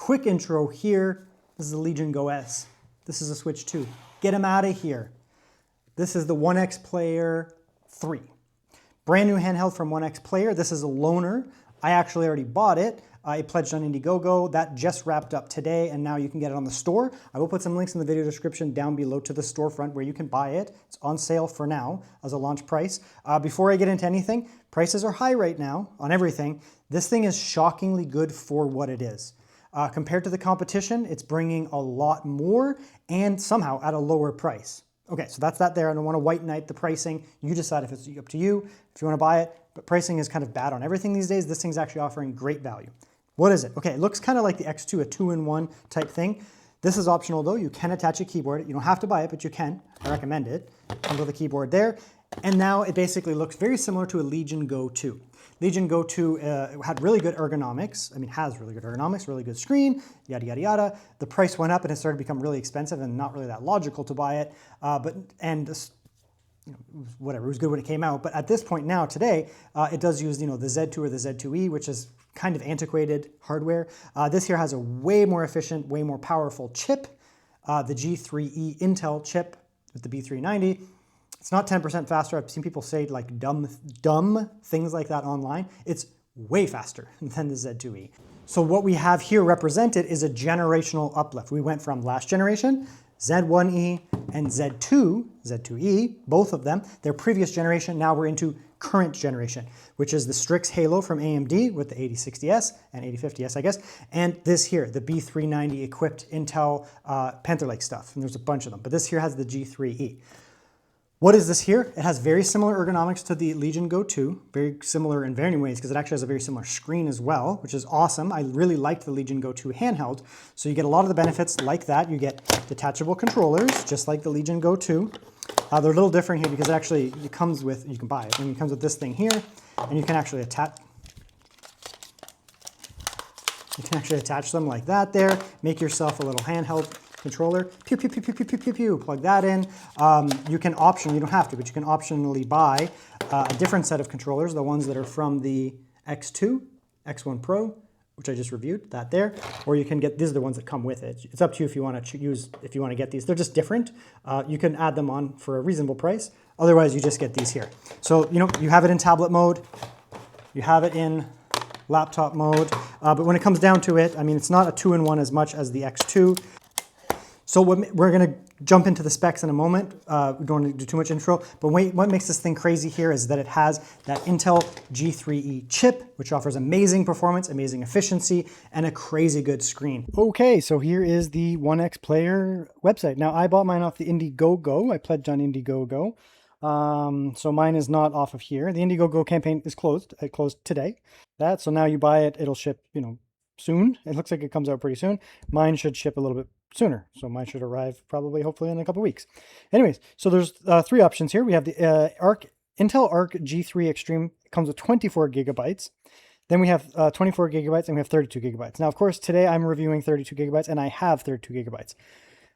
quick intro here. This is the Legion Go S. This is a Switch 2. Get them out of here. This is the OneXPlayer 3. Brand new handheld from OneXPlayer. This is a loaner. I actually already bought it. I pledged on Indiegogo. That just wrapped up today, and now you can get it on the store. I will put some links in the video description down below to the storefront where you can buy it. It's on sale for now as a launch price. Before I get into anything, prices are high right now on everything. This thing is shockingly good for what it is. Compared to the competition, it's bringing a lot more and somehow at a lower price. Okay, so that's that there. I don't want to white knight the pricing. You decide if it's up to you, if you want to buy it, but pricing is kind of bad on everything these days. This thing's actually offering great value. What is it? Okay, it looks kind of like the X2, a 2-in-1 type thing. This is optional though. You can attach a keyboard. You don't have to buy it, but you can. I recommend it. Comes with a keyboard there. And now it basically looks very similar to a Legion Go 2. Legion Go 2 had really good ergonomics. I mean, has really good ergonomics, really good screen, yada, yada, yada. The price went up and it started to become really expensive and not really that logical to buy it. Whatever, it was good when it came out. But at this point now, today, it does use, the Z2 or the Z2E, which is kind of antiquated hardware. This here has a way more efficient, way more powerful chip, the G3E Intel chip with the B390. It's not 10% faster. I've seen people say like dumb things like that online. It's way faster than the Z2E. So what we have here represented is a generational uplift. We went from last generation, Z1E and Z2E, both of them, their previous generation. Now we're into current generation, which is the Strix Halo from AMD with the 8060S and 8050S, I guess. And this here, the B390 equipped Intel Panther Lake stuff. And there's a bunch of them, but this here has the G3E. What is this here? It has very similar ergonomics to the Legion Go 2, very similar in many ways because it actually has a very similar screen as well, which is awesome. I really liked the Legion Go 2 handheld. So you get a lot of the benefits like that. You get detachable controllers, just like the Legion Go 2. They're a little different here because it comes with, you can buy it, and it comes with this thing here, and you can actually attach them like that there, make yourself a little handheld controller, pew, pew, pew, pew, pew, pew, pew, pew, plug that in. You can you don't have to, but you can optionally buy a different set of controllers, the ones that are from the X2, X1 Pro, which I just reviewed, that there, or you can get, these are the ones that come with it. It's up to you if you want to get these. They're just different. You can add them on for a reasonable price. Otherwise, you just get these here. So, you have it in tablet mode, you have it in laptop mode, but when it comes down to it, I mean, it's not a 2-in-1 as much as the X2. So we're going to jump into the specs in a moment. We don't want to do too much intro, but what makes this thing crazy here is that it has that Intel G3E chip, which offers amazing performance, amazing efficiency, and a crazy good screen. Okay, so here is the OneXPlayer website. Now, I bought mine off the Indiegogo. I pledged on Indiegogo. So mine is not off of here. The Indiegogo campaign is closed. It closed today. So now you buy it, it'll ship, soon. It looks like it comes out pretty soon. Mine should ship a little bit sooner. So mine should arrive hopefully in a couple weeks. Anyways, so there's three options here. We have the Intel Arc G3 Extreme. It comes with 24 gigabytes. Then we have 24 gigabytes and we have 32 gigabytes. Now, of course, today I'm reviewing 32 gigabytes and I have 32 gigabytes.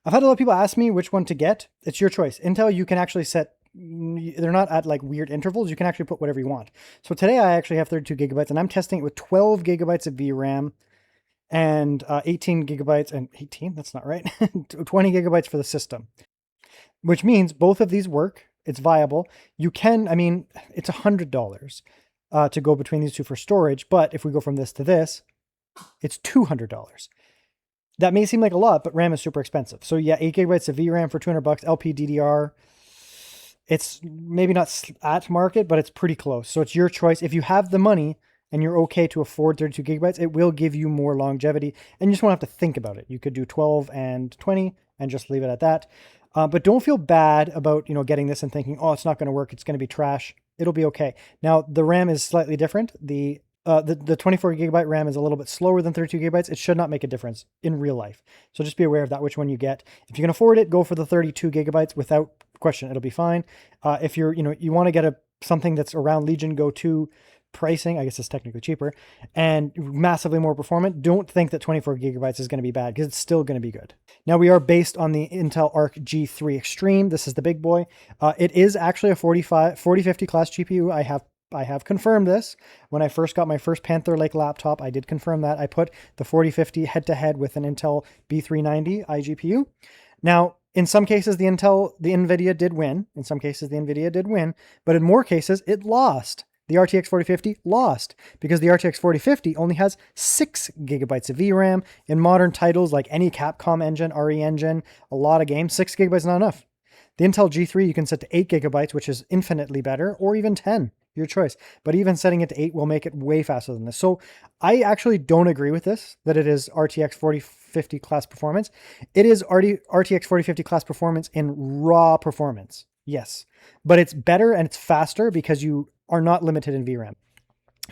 I've had a lot of people ask me which one to get. It's your choice. Intel, you can actually set, they're not at like weird intervals. You can actually put whatever you want. So today I actually have 32 gigabytes and I'm testing it with 12 gigabytes of VRAM and 18 gigabytes, and 18, that's not right, 20 gigabytes for the system, which means both of these work. It's viable. You can, I mean, it's $100 to go between these two for storage, but if we go from this to this, it's $200. That may seem like a lot, but RAM is super expensive. So yeah, 8 gigabytes of VRAM for $200, LPDDR. It's maybe not at market, but it's pretty close. So it's your choice. If you have the money, and you're okay to afford 32 gigabytes, it will give you more longevity, and you just won't have to think about it. You could do 12 and 20 and just leave it at that. But don't feel bad about, getting this and thinking, oh, it's not going to work. It's going to be trash. It'll be okay. Now, the RAM is slightly different. The 24 gigabyte RAM is a little bit slower than 32 gigabytes. It should not make a difference in real life. So just be aware of that, which one you get. If you can afford it, go for the 32 gigabytes without question. It'll be fine. If you're, you want to get something that's around Legion Go 2 pricing, I guess it's technically cheaper and massively more performant, don't think that 24 gigabytes is going to be bad because it's still going to be good. Now we are based on the Intel Arc G3 Extreme. This is the big boy. It is actually a 4050 class GPU. I have I have confirmed this. When I first got my first Panther Lake laptop, I did confirm that. I put the 4050 head-to-head with an Intel B390 iGPU. Now, in some cases, the NVIDIA did win. In some cases, the NVIDIA did win. But in more cases, it lost. The RTX 4050 lost because the RTX 4050 only has 6 gigabytes of VRAM. In modern titles like any Capcom engine, RE engine, a lot of games, 6 gigabytes is not enough. The Intel G3 you can set to 8 gigabytes, which is infinitely better, or even 10, your choice. But even setting it to 8 will make it way faster than this. So I actually don't agree with this, that it is RTX 4050 class performance. It is RTX 4050 class performance in raw performance, yes. But it's better and it's faster because you are not limited in VRAM.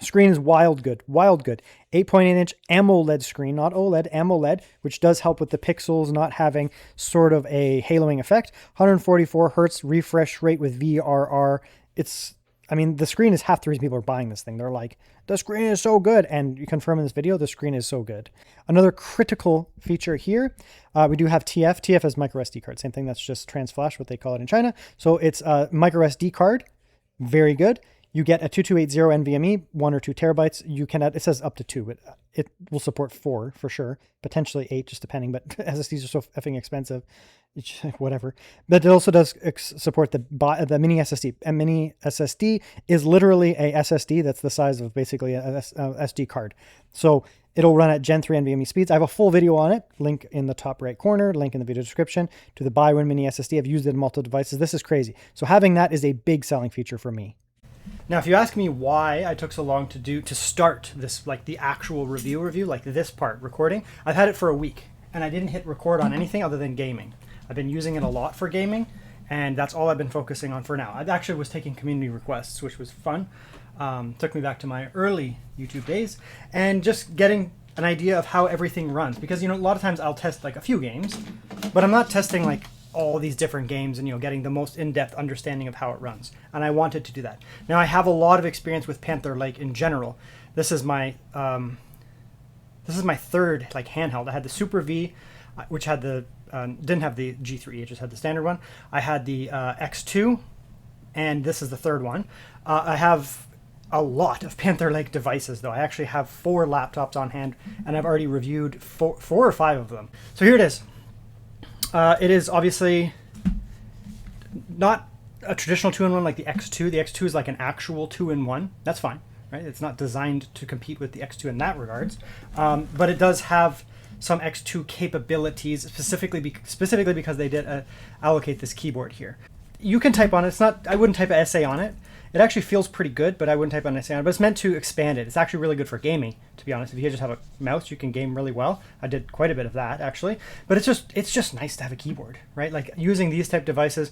Screen is wild good. 8.8-inch AMOLED screen, not OLED, AMOLED, which does help with the pixels not having sort of a haloing effect. 144 hertz refresh rate with VRR. The screen is half the reason people are buying this thing. They're like, the screen is so good. And you confirm in this video, the screen is so good. Another critical feature here, we do have TF. TF is micro SD card. Same thing, that's just trans flash, what they call it in China. So it's a micro SD card. Very good. You get a 2280 NVMe, 1 or 2 terabytes. You can add, it says up to 2, but it will support 4 for sure, potentially 8, just depending. But SSDs are so effing expensive, whatever. But it also does support the mini SSD. And mini SSD is literally a SSD that's the size of basically a SD card. So it'll run at Gen 3 NVMe speeds. I have a full video on it, link in the top right corner, link in the video description to the Biwin Mini SSD. I've used it in multiple devices. This is crazy. So having that is a big selling feature for me. Now, if you ask me why I took so long to start this, like the actual review, like this part, recording, I've had it for a week and I didn't hit record on anything other than gaming. I've been using it a lot for gaming and that's all I've been focusing on for now. I actually was taking community requests, which was fun. Took me back to my early YouTube days and just getting an idea of how everything runs. Because, a lot of times I'll test like a few games, but I'm not testing like all these different games and getting the most in-depth understanding of how it runs, and I wanted to do that. Now I have a lot of experience with Panther Lake in general. This is my third like handheld. I had the Super V, which had the didn't have the G3E, it just had the standard one. I had the X2, and this is the third one. I have a lot of Panther Lake devices though. I actually have 4 laptops on hand, and I've already reviewed 4 or 5 of them. So here it is. It is obviously not a traditional 2-in-1 like the X2. The X2 is like an actual 2-in-1. That's fine, right? It's not designed to compete with the X2 in that regards. But it does have some X2 capabilities, specifically because they did allocate this keyboard here. You can type on it. I wouldn't type an essay on it. It actually feels pretty good, but I wouldn't type an essay on it. But it's meant to expand it. It's actually really good for gaming, to be honest. If you just have a mouse, you can game really well. I did quite a bit of that, actually. But it's just nice to have a keyboard, right? Like using these type devices,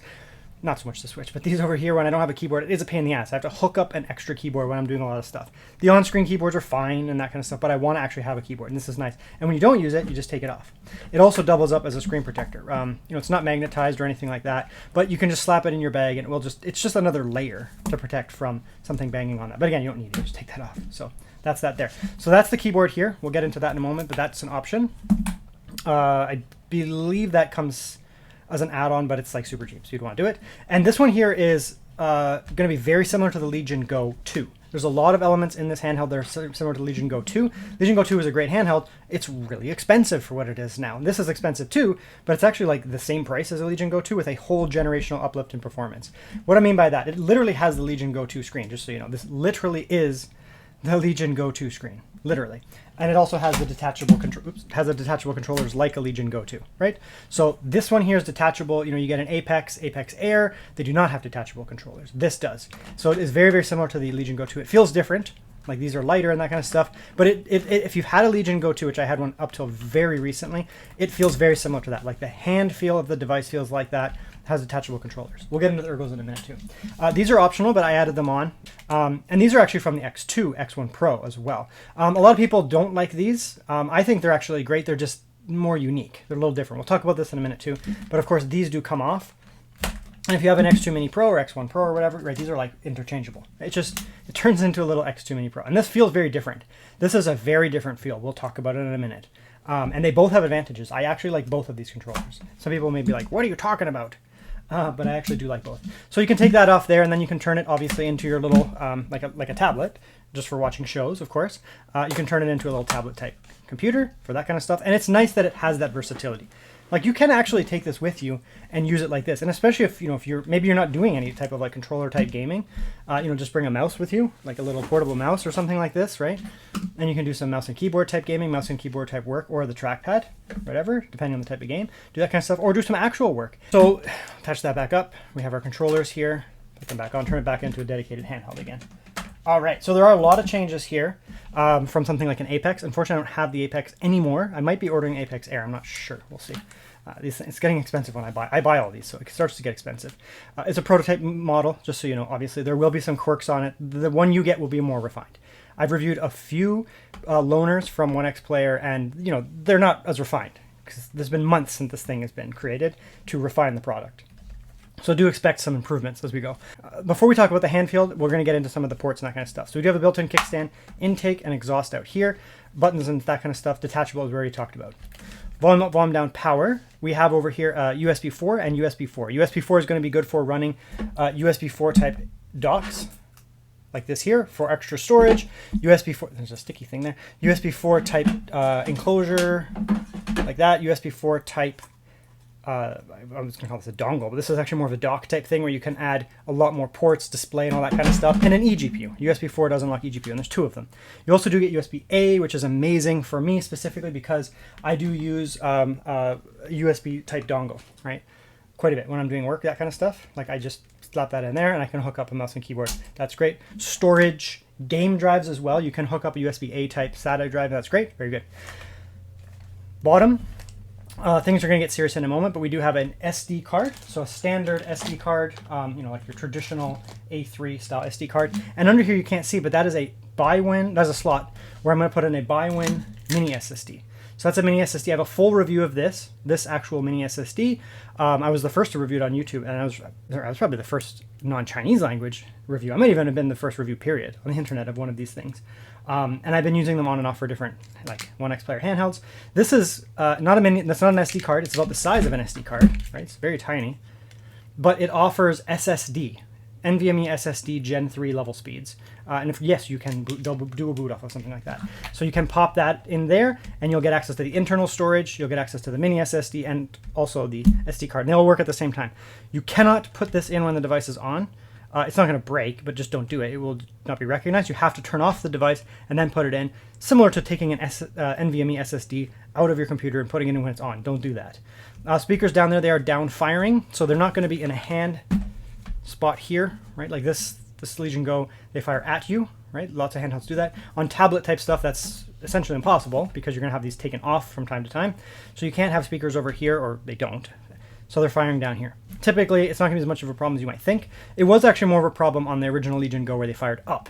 not so much the Switch, but these over here, when I don't have a keyboard, it is a pain in the ass. I have to hook up an extra keyboard when I'm doing a lot of stuff. The on-screen keyboards are fine and that kind of stuff, but I want to actually have a keyboard, and this is nice. And when you don't use it, you just take it off. It also doubles up as a screen protector. It's not magnetized or anything like that, but you can just slap it in your bag and it's just another layer to protect from something banging on that. But again, you don't need it, just take that off. So that's that there. So that's the keyboard here. We'll get into that in a moment, but that's an option. I believe that comes as an add-on, but it's like super cheap, so you'd want to do it. And this one here is going to be very similar to the Legion Go 2. There's a lot of elements in this handheld that are similar to Legion Go 2. Legion Go 2 is a great handheld. It's really expensive for what it is now. And this is expensive too, but it's actually like the same price as a Legion Go 2 with a whole generational uplift in performance. What I mean by that, it literally has the Legion Go 2 screen, just so you know. This literally is the Legion Go 2 screen, literally. And it also has the detachable controllers like a Legion Go 2, right? So this one here is detachable. You get an Apex Air. They do not have detachable controllers. This does. So it is very, very similar to the Legion Go 2. It feels different. Like these are lighter and that kind of stuff. But if you've had a Legion Go 2, which I had one up till very recently, it feels very similar to that. Like the hand feel of the device feels like that. Has detachable controllers. We'll get into the ergos in a minute too. These are optional, but I added them on. And these are actually from the X2, X1 Pro as well. A lot of people don't like these. I think they're actually great. They're just more unique. They're a little different. We'll talk about this in a minute too. But of course, these do come off. And if you have an X2 Mini Pro or X1 Pro or whatever, right, these are like interchangeable. It turns into a little X2 Mini Pro. And this feels very different. This is a very different feel. We'll talk about it in a minute. And they both have advantages. I actually like both of these controllers. Some people may be like, what are you talking about? but I actually do like both. So you can take that off there, and then you can turn it obviously into your little, like a tablet, just for watching shows, of course. You can turn it into a little tablet type computer for that kind of stuff. And it's nice that it has that versatility. Like you can actually take this with you and use it like this. And especially if, if maybe you're not doing any type of like controller type gaming, just bring a mouse with you, like a little portable mouse or something like this, right? And you can do some mouse and keyboard type gaming, mouse and keyboard type work, or the trackpad, whatever, depending on the type of game. Do that kind of stuff, or do some actual work. So attach that back up. We have our controllers here. Put them back on, turn it back into a dedicated handheld again. All right, so there are a lot of changes here from something like an Apex. Unfortunately, I don't have the Apex anymore. I might be ordering Apex Air. I'm not sure. We'll see. It's getting expensive when I buy. I buy all these, so it starts to get expensive. It's a prototype model, just so you know. Obviously, there will be some quirks on it. The one you get will be more refined. I've reviewed a few loaners from OneXPlayer, and they're not as refined because there's been months since this thing has been created to refine the product. So do expect some improvements as we go. Before we talk about the Handheld, we're going to get into some of the ports and that kind of stuff. So we do have a built-in kickstand, intake, and exhaust out here. Buttons and that kind of stuff. Detachable, as we already talked about. Volume up, volume down, power. We have over here USB 4 and USB 4. USB 4 is going to be good for running USB 4 type docks, like this here, for extra storage. USB 4, there's a sticky thing there. USB 4 type enclosure, like that. USB 4 type, I was going to call this a dongle, but this is actually more of a dock type thing where you can add a lot more ports, display, and all that kind of stuff, and an eGPU. USB 4 does unlock eGPU, and there's 2 of them. You also do get USB-A, which is amazing for me specifically because I do use USB type dongle, right? Quite a bit when I'm doing work, that kind of stuff. Like I just slap that in there and I can hook up a mouse and keyboard. That's great. Storage, game drives as well. You can hook up a USB-A type SATA drive. That's great. Very good. Bottom. Things are going to get serious in a moment, but we do have an SD card, so a standard SD card, like your traditional A3 style SD card. And under here you can't see, but that is a Biwin, that's a slot where I'm going to put in a Biwin Mini SSD. So that's a mini SSD. I have a full review of this actual mini SSD. I was the first to review it on YouTube, and I was probably the first non-Chinese language review. I might even have been the first review period on the internet of one of these things. And I've been using them on and off for different, like OneXPlayer handhelds. This is not a mini. That's not an SD card. It's about the size of an SD card, right? It's very tiny, but it offers SSD, NVMe SSD Gen 3 level speeds. And yes, you can do a boot off of something like that. So you can pop that in there, and you'll get access to the internal storage. You'll get access to the mini SSD and also the SD card. And they'll work at the same time. You cannot put this in when the device is on. It's not going to break, but just don't do it. It will not be recognized. You have to turn off the device and then put it in, similar to taking an NVMe SSD out of your computer and putting it in when it's on. Don't do that. Speakers down there, they are down firing, so they're not going to be in a hand spot here, right? Like this Legion Go, they fire at you, right? Lots of handhelds do that. On tablet type stuff, that's essentially impossible because you're going to have these taken off from time to time. So you can't have speakers over here, or they don't. So they're firing down here. Typically, it's not going to be as much of a problem as you might think. It was actually more of a problem on the original Legion Go where they fired up.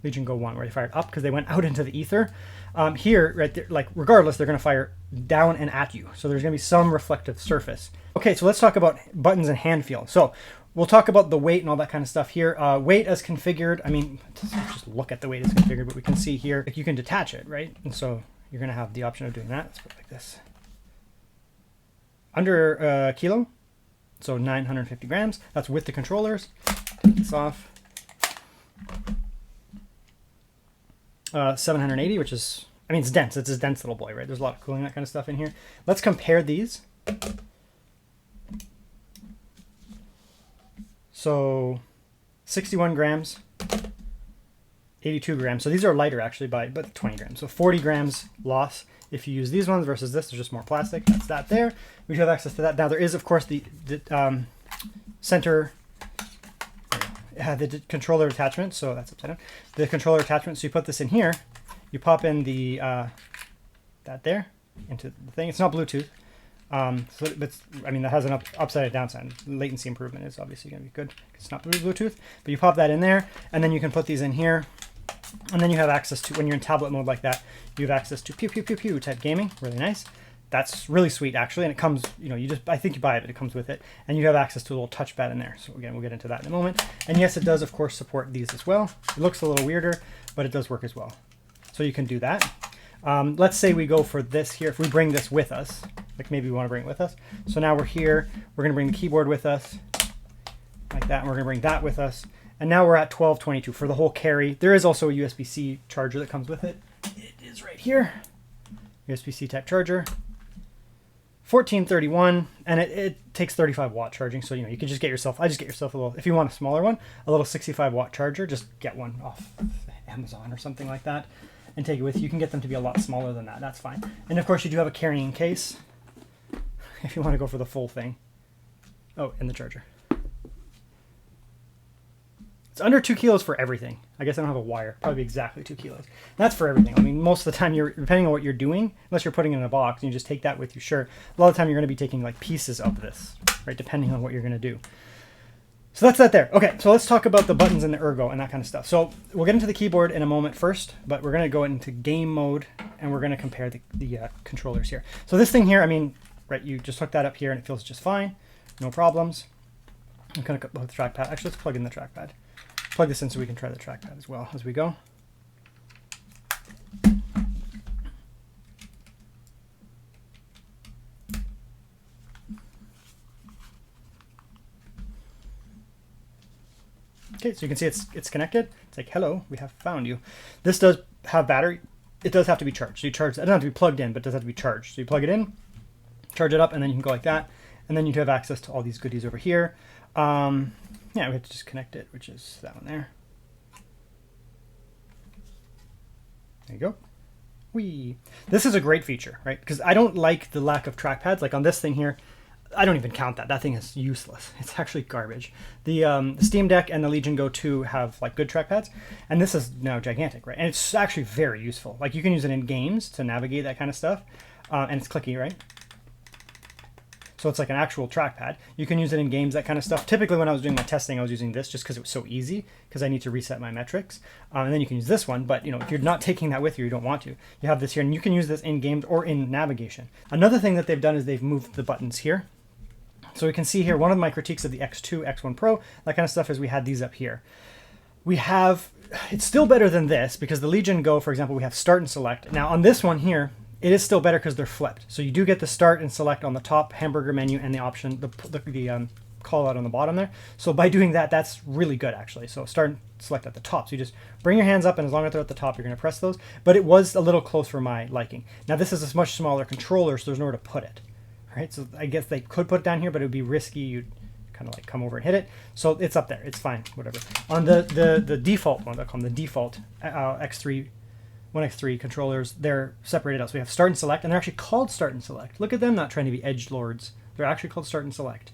Legion Go 1, where they fired up because they went out into the ether. Here, right there, like regardless, they're going to fire down and at you. So there's going to be some reflective surface. Okay, so let's talk about buttons and hand feel. So we'll talk about the weight and all that kind of stuff here. Weight as configured. I mean, just look at the weight as configured, but we can see here, like you can detach it, right? And so you're going to have the option of doing that. Let's put it like this. Under a kilo, so 950 grams. That's with the controllers. Take this off. 780, which is, I mean, it's dense. It's a dense little boy, right? There's a lot of cooling, that kind of stuff in here. Let's compare these. So 61 grams, 82 grams. So these are lighter actually by but 20 grams. So 40 grams loss if you use these ones versus this. There's just more plastic. That's that there. We should have access to that. Now there is, of course, the center, the controller attachment. So that's upside down. The controller attachment. So you put this in here. You pop in the that there into the thing. It's not Bluetooth. So it's, I mean, that has an upside and downside. Latency improvement is obviously going to be good. It's not Bluetooth, but you pop that in there, and then you can put these in here, and then you have access to, when you're in tablet mode like that, you have access to pew pew pew pew type gaming. Really nice. That's really sweet actually, and it comes, I think you buy it, but it comes with it, and you have access to a little touchpad in there. So again, we'll get into that in a moment. And yes, it does of course support these as well. It looks a little weirder, but it does work as well. So you can do that. Let's say we go for this here. If we bring this with us, like maybe we want to bring it with us. So now we're here. We're going to bring the keyboard with us. like that. And we're gonna bring that with us. And now we're at 1222 for the whole carry. There is also a USB-C charger that comes with it. It is right here. USB-C type charger. 1431, and it takes 35 watt charging. So, you know, you can just get yourself, I just get yourself a little, if you want a smaller one, a little 65 watt charger, just get one off Amazon or something like that and take it with you. You can get them to be a lot smaller than that. That's fine. And of course you do have a carrying case if you want to go for the full thing. Oh, and the charger. It's under 2 kilos for everything. I guess I don't have a wire. Probably exactly 2 kilos. That's for everything. I mean, most of the time, depending on what you're doing, unless you're putting it in a box and you just take that with you, sure. A lot of the time, you're going to be taking like pieces of this, right? Depending on what you're going to do. So that's that there. Okay, so let's talk about the buttons and the ergo and that kind of stuff. So we'll get into the keyboard in a moment first, but we're going to go into game mode and we're going to compare the controllers here. So this thing here, I mean, right, you just hook that up here and it feels just fine. No problems. I'm going to put the trackpad. Actually, let's plug in the trackpad. Plug this in so we can try the trackpad as well as we go. Okay, so you can see it's connected. It's like, hello, we have found you. This does have battery. It does have to be charged. So you charge, it doesn't have to be plugged in, but it does have to be charged. So you plug it in, charge it up, and then you can go like that. And then you have access to all these goodies over here. Yeah, we have to just connect it, which is that one there. There you go. Whee! This is a great feature, right? Because I don't like the lack of trackpads. Like on this thing here, I don't even count that. That thing is useless. It's actually garbage. The Steam Deck and the Legion Go 2 have like good trackpads, and this is now gigantic, right? And it's actually very useful. Like you can use it in games to navigate that kind of stuff, and it's clicky, right? So it's like an actual trackpad. You can use it in games, that kind of stuff. Typically when I was doing my testing, I was using this just because it was so easy, because I need to reset my metrics. And then you can use this one, but you know, if you're not taking that with you, you don't want to. You have this here, and you can use this in games or in navigation. Another thing that they've done is they've moved the buttons here. So we can see here, one of my critiques of the X2, X1 Pro, that kind of stuff is we had these up here. We have, it's still better than this, because the Legion Go, for example, we have start and select. Now on this one here, it is still better because they're flipped. So you do get the start and select on the top hamburger menu and the option, the call out on the bottom there. So by doing that, that's really good actually. So start and select at the top. So you just bring your hands up, and as long as they're at the top, you're going to press those. But it was a little close for my liking. Now this is a much smaller controller, so there's nowhere to put it. Right? So I guess they could put it down here, but it would be risky. You'd kind of like come over and hit it. So it's up there. It's fine. Whatever. On the default one, they'll call them the default OneX3 controllers, they're separated out. So we have start and select, and they're actually called start and select. Look at them not trying to be edgelords. They're actually called start and select.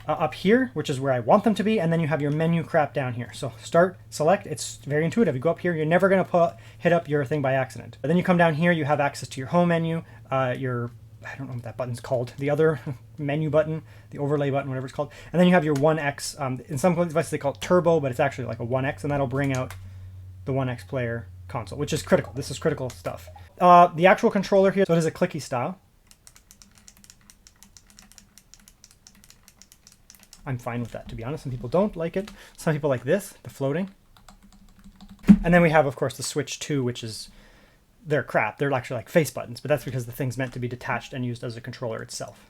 Up here, which is where I want them to be, and then you have your menu crap down here. So start, select, it's very intuitive. You go up here, you're never going to hit up your thing by accident. But then you come down here, you have access to your home menu, your, I don't know what that button's called, the other menu button, the overlay button, whatever it's called. And then you have your OneX. In some devices they call it Turbo, but it's actually like a OneX, and that'll bring out the OneXPlayer console, which is critical. This is critical stuff. The actual controller here, so it is a clicky style. I'm fine with that, to be honest. Some people don't like it. Some people like this, the floating. And then we have, of course, the Switch 2, which is, they're crap. They're actually like face buttons, but that's because the thing's meant to be detached and used as a controller itself.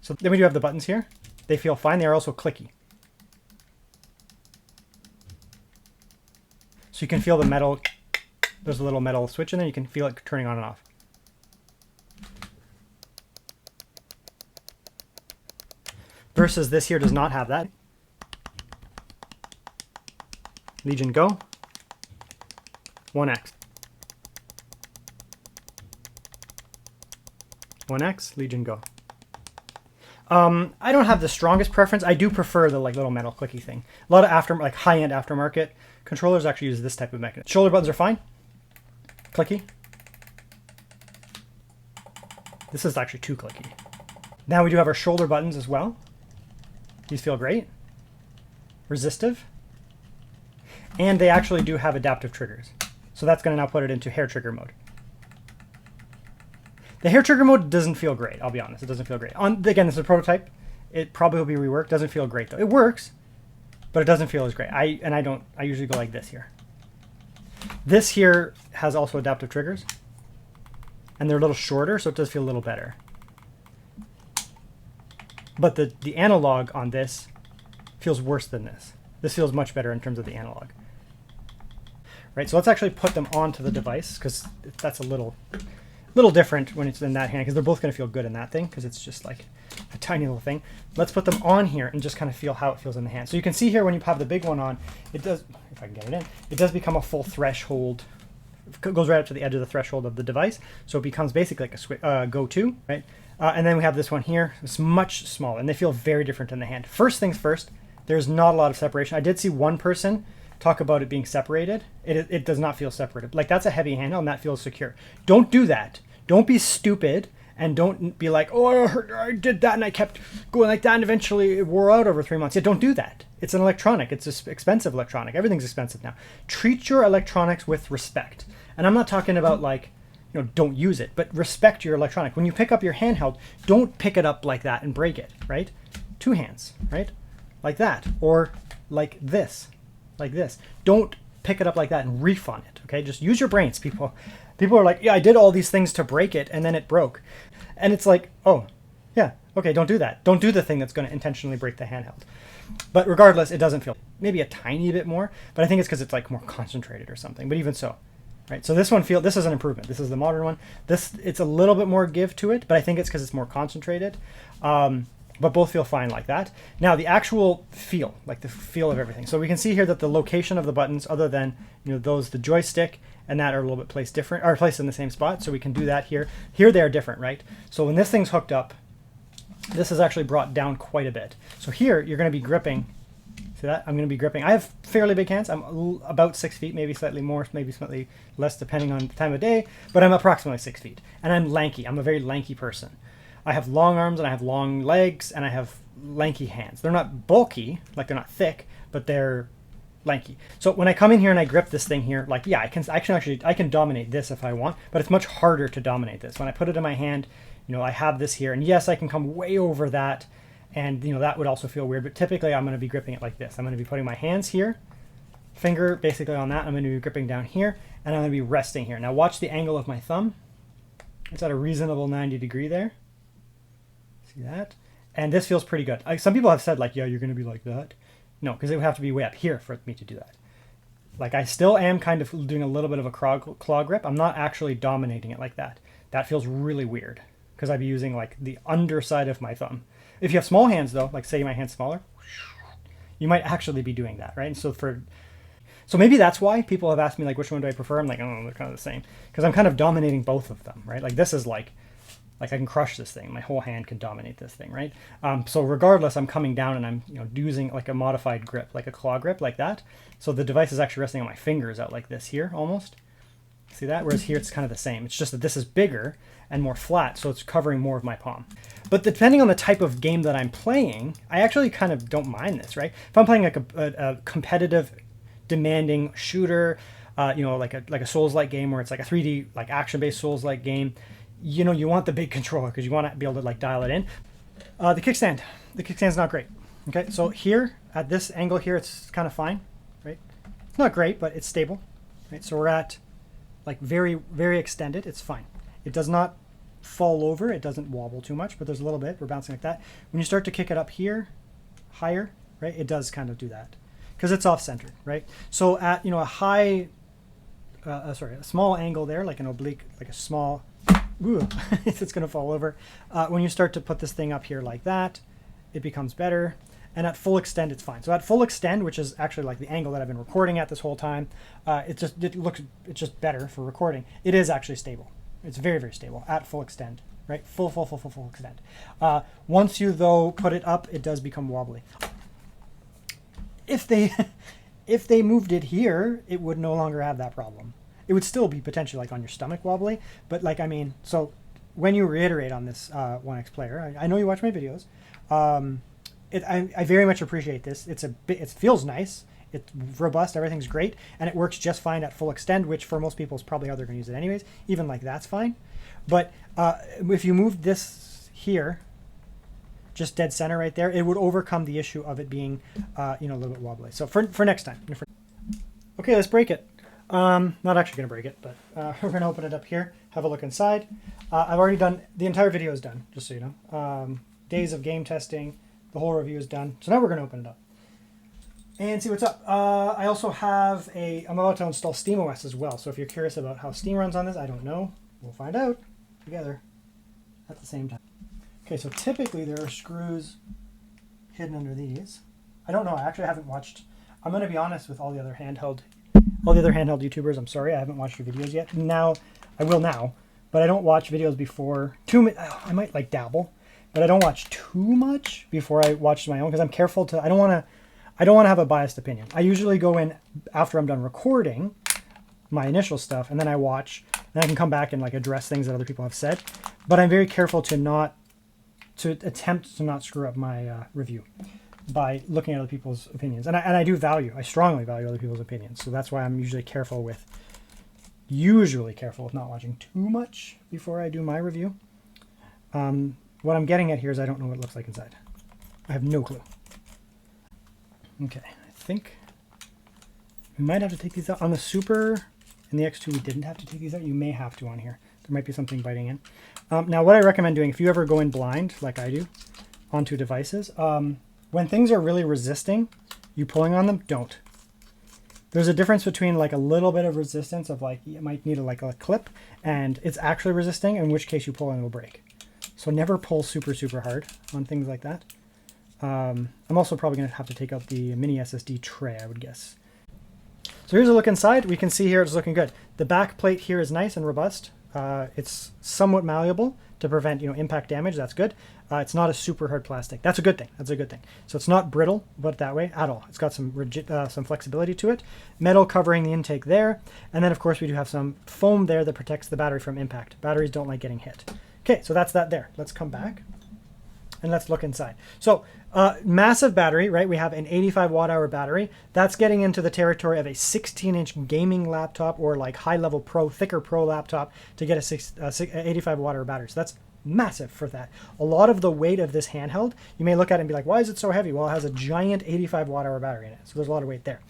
So then we do have the buttons here. They feel fine. They are also clicky. So you can feel the metal. There's a little metal switch in there. You can feel it turning on and off. Versus this here does not have that. Legion Go. OneX. OneX, Legion Go. I don't have the strongest preference. I do prefer the like little metal clicky thing. A lot of like high-end aftermarket controllers actually use this type of mechanism. Shoulder buttons are fine. Clicky. This is actually too clicky. Now we do have our shoulder buttons as well. These feel great. Resistive. And they actually do have adaptive triggers. So that's going to now put it into hair trigger mode. The hair trigger mode doesn't feel great, I'll be honest. It doesn't feel great. Again, this is a prototype. It probably will be reworked. Doesn't feel great though. It works, but it doesn't feel as great. I usually go like this here. This here has also adaptive triggers, and they're a little shorter, so it does feel a little better. But the analog on this feels worse than this. This feels much better in terms of the analog. Right, so let's actually put them onto the device, because that's a little different when it's in that hand, because they're both going to feel good in that thing, because it's just like a tiny little thing. Let's put them on here and just kind of feel how it feels in the hand. So you can see here when you have the big one on, it does, if I can get it in, it does become a full threshold. It goes right up to the edge of the threshold of the device, so it becomes basically like a go-to, right? And then we have this one here. It's much smaller, and they feel very different in the hand. First things first, there's not a lot of separation. I did see one person talk about it being separated. It does not feel separated. Like, that's a heavy handle and that feels secure. Don't do that. Don't be stupid, and don't be like, oh, I did that and I kept going like that and eventually it wore out over 3 months. Yeah, don't do that. It's an electronic. It's an expensive electronic. Everything's expensive now. Treat your electronics with respect. And I'm not talking about like, you know, don't use it, but respect your electronic. When you pick up your handheld, don't pick it up like that and break it, right? Two hands, right? Like that, or like this. Like this. Don't pick it up like that and reef on it, okay? Just use your brains, people. People are like, yeah, I did all these things to break it and then it broke. And it's like, oh, yeah, okay, don't do that. Don't do the thing that's going to intentionally break the handheld. But regardless, it doesn't feel, maybe a tiny bit more, but I think it's because it's like more concentrated or something, but even so. Right, so this is an improvement. This is the modern one. It's a little bit more give to it, but I think it's because it's more concentrated. But both feel fine like that. Now the actual feel, like the feel of everything. So we can see here that the location of the buttons, other than, you know, those, the joystick and that, are a little bit placed different, or placed in the same spot. So we can do that here. Here they are different, right? So when this thing's hooked up, this is actually brought down quite a bit. So here you're going to be gripping. See that? I'm going to be gripping. I have fairly big hands. I'm about 6 feet, maybe slightly more, maybe slightly less, depending on the time of day. But I'm approximately 6 feet, and I'm lanky. I'm a very lanky person. I have long arms and I have long legs and I have lanky hands. They're not bulky, like they're not thick, but they're lanky. So when I come in here and I grip this thing here, like, yeah, I can dominate this if I want, but it's much harder to dominate this. When I put it in my hand, you know, I have this here, and yes, I can come way over that, and, you know, that would also feel weird, but typically I'm going to be gripping it like this. I'm going to be putting my hands here, finger basically on that. I'm going to be gripping down here, and I'm going to be resting here. Now watch the angle of my thumb. It's at a reasonable 90 degree there. See that? And this feels pretty good. Some people have said, like, yeah, you're going to be like that. No, because it would have to be way up here for me to do that. Like, I still am kind of doing a little bit of a claw grip. I'm not actually dominating it like that. That feels really weird, because I'd be using, like, the underside of my thumb. If you have small hands, though, like, say my hand's smaller, you might actually be doing that, right? And so maybe that's why people have asked me, like, which one do I prefer? I'm like, oh, they're kind of the same. Because I'm kind of dominating both of them, right? Like, this is like I can crush this thing. My whole hand can dominate this thing, right? So regardless, I'm coming down and I'm, you know, using like a modified grip, like a claw grip, like that. So the device is actually resting on my fingers out like this here, almost. See that? Whereas here it's kind of the same. It's just that this is bigger and more flat, so it's covering more of my palm. But depending on the type of game that I'm playing, I actually kind of don't mind this, right? If I'm playing like a competitive, demanding shooter, you know, like a Souls-like game where it's like a 3D, like action-based Souls-like game, you know, you want the big controller because you want to be able to like dial it in. The kickstand's not great. Okay, so here at this angle here, it's kind of fine, right? It's not great, but it's stable, right? So we're at like very, very extended. It's fine. It does not fall over. It doesn't wobble too much, but there's a little bit. We're bouncing like that. When you start to kick it up here, higher, right? It does kind of do that because it's off-centered, right? So at, you know, a small angle there, like an oblique, like a small, it's going to fall over. When you start to put this thing up here like that, it becomes better. And at full extend, it's fine. So at full extend, which is actually like the angle that I've been recording at this whole time, it's just better for recording. It is actually stable. It's very, very stable at full extend, right? Full extend. Once you though put it up, it does become wobbly. If they moved it here, it would no longer have that problem. It would still be potentially like on your stomach wobbly, but like, I mean, so when you reiterate on this OneXPlayer, I know you watch my videos. I very much appreciate this. It feels nice. It's robust. Everything's great, and it works just fine at full extend, which for most people is probably how they're going to use it anyways. Even like that's fine. But if you moved this here, just dead center right there, it would overcome the issue of it being, you know, a little bit wobbly. So for next time. Okay, let's break it. Not actually going to break it, but we're going to open it up here, have a look inside. I've already done, the entire video is done, just so you know. Days of game testing, the whole review is done. So now we're going to open it up. and see what's up. I also have I'm about to install SteamOS as well. So if you're curious about how Steam runs on this, I don't know. We'll find out together at the same time. Okay, so typically there are screws hidden under these. I don't know. I actually haven't watched. I'm going to be honest with all the other handheld YouTubers. I'm sorry, I haven't watched your videos yet. Now, I will now, but I don't watch videos before. I might like dabble, but I don't watch too much before I watch my own because I'm careful to. I don't want to have a biased opinion. I usually go in after I'm done recording my initial stuff, and then I watch, and I can come back and like address things that other people have said. But I'm very careful to attempt to not screw up my review by looking at other people's opinions. And I strongly value other people's opinions. So that's why I'm usually careful with not watching too much before I do my review. What I'm getting at here is I don't know what it looks like inside. I have no clue. Okay, I think we might have to take these out. On the Super and the X2, we didn't have to take these out. You may have to on here. There might be something biting in. Now, what I recommend doing, if you ever go in blind, like I do, onto devices, when things are really resisting, you pulling on them, don't. There's a difference between like a little bit of resistance of like, you might need a clip, and it's actually resisting, in which case you pull and it will break. So never pull super, super hard on things like that. I'm also probably going to have to take out the mini SSD tray, I would guess. So here's a look inside. We can see here it's looking good. The back plate here is nice and robust. It's somewhat malleable to prevent impact damage. That's good. It's not a super hard plastic. That's a good thing. That's a good thing. So it's not brittle, but that way at all. It's got some flexibility to it. Metal covering the intake there, and then of course we do have some foam there that protects the battery from impact. Batteries don't like getting hit. Okay, so that's that there. Let's come back and let's look inside. So massive battery, right? We have an 85 watt hour battery. That's getting into the territory of a 16-inch gaming laptop or like high-level pro, thicker pro laptop to get a 85 watt hour battery. So that's massive for that. A lot of the weight of this handheld, you may look at it and be like, why is it so heavy? Well, it has a giant 85 watt hour battery in it. So there's a lot of weight there.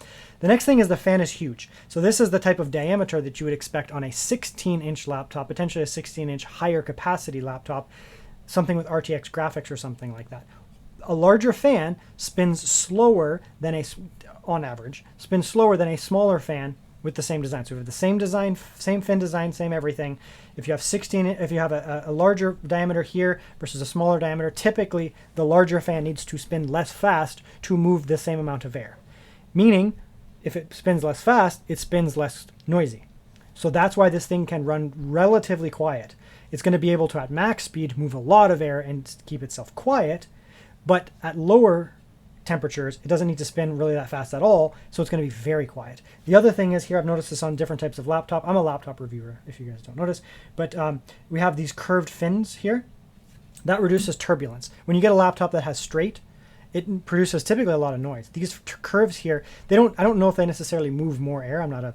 The next thing is the fan is huge. So this is the type of diameter that you would expect on a 16-inch laptop, potentially a 16-inch higher capacity laptop, something with RTX graphics or something like that. A larger fan spins slower than on average, spins slower than a smaller fan with the same design. So we have the same design, same fin design, same everything. If you have a larger diameter here versus a smaller diameter, typically the larger fan needs to spin less fast to move the same amount of air. Meaning, if it spins less fast, it spins less noisy. So that's why this thing can run relatively quiet. It's going to be able to, at max speed, move a lot of air and keep itself quiet, but at lower temperatures, it doesn't need to spin really that fast at all, so it's going to be very quiet. The other thing is here, I've noticed this on different types of laptop. I'm a laptop reviewer, if you guys don't notice, but we have these curved fins here. That reduces turbulence. When you get a laptop that has straight, it produces typically a lot of noise. These curves here, I don't know if they necessarily move more air. I'm not an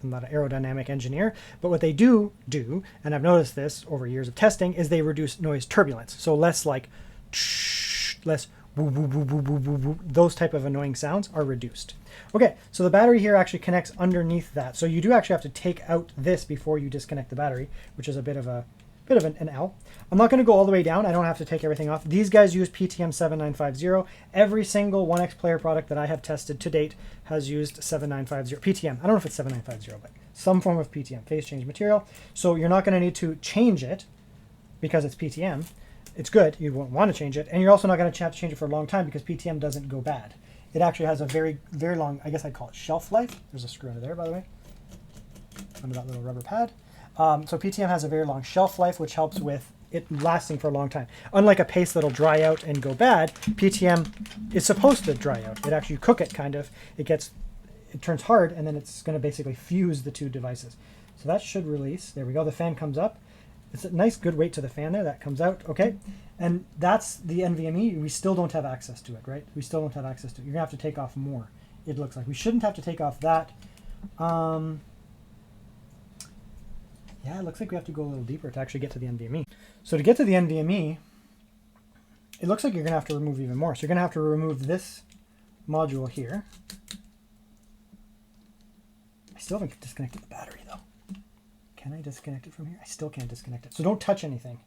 aerodynamic engineer, but what they do, and I've noticed this over years of testing, is they reduce noise turbulence. So less like, less woo, woo, woo, woo, woo, woo, woo. Those type of annoying sounds are reduced. Okay, so the battery here actually connects underneath that. So you do actually have to take out this before you disconnect the battery, which is a bit of an L. I'm not going to go all the way down. I don't have to take everything off. These guys use PTM 7950. Every single OneXPlayer product that I have tested to date has used 7950 PTM. I don't know if it's 7950, but some form of PTM, phase change material. So you're not going to need to change it because it's PTM. It's good. You won't want to change it. And you're also not going to have to change it for a long time because PTM doesn't go bad. It actually has a very, very long, I guess I'd call it shelf life. There's a screw under there, by the way, under that little rubber pad. So PTM has a very long shelf life, which helps with it lasting for a long time. Unlike a paste that'll dry out and go bad, PTM is supposed to dry out. It actually, you cook it kind of. It turns hard, and then it's going to basically fuse the two devices. So that should release. There we go. The fan comes up. It's a nice, good weight to the fan there. That comes out. Okay. And that's the NVMe. We still don't have access to it, right? We still don't have access to it. You're going to have to take off more, it looks like. We shouldn't have to take off that. Yeah, it looks like we have to go a little deeper to actually get to the NVMe. So to get to the NVMe, it looks like you're going to have to remove even more. So you're going to have to remove this module here. I still haven't disconnected the battery, though. Can I disconnect it from here? I still can't disconnect it. So don't touch anything.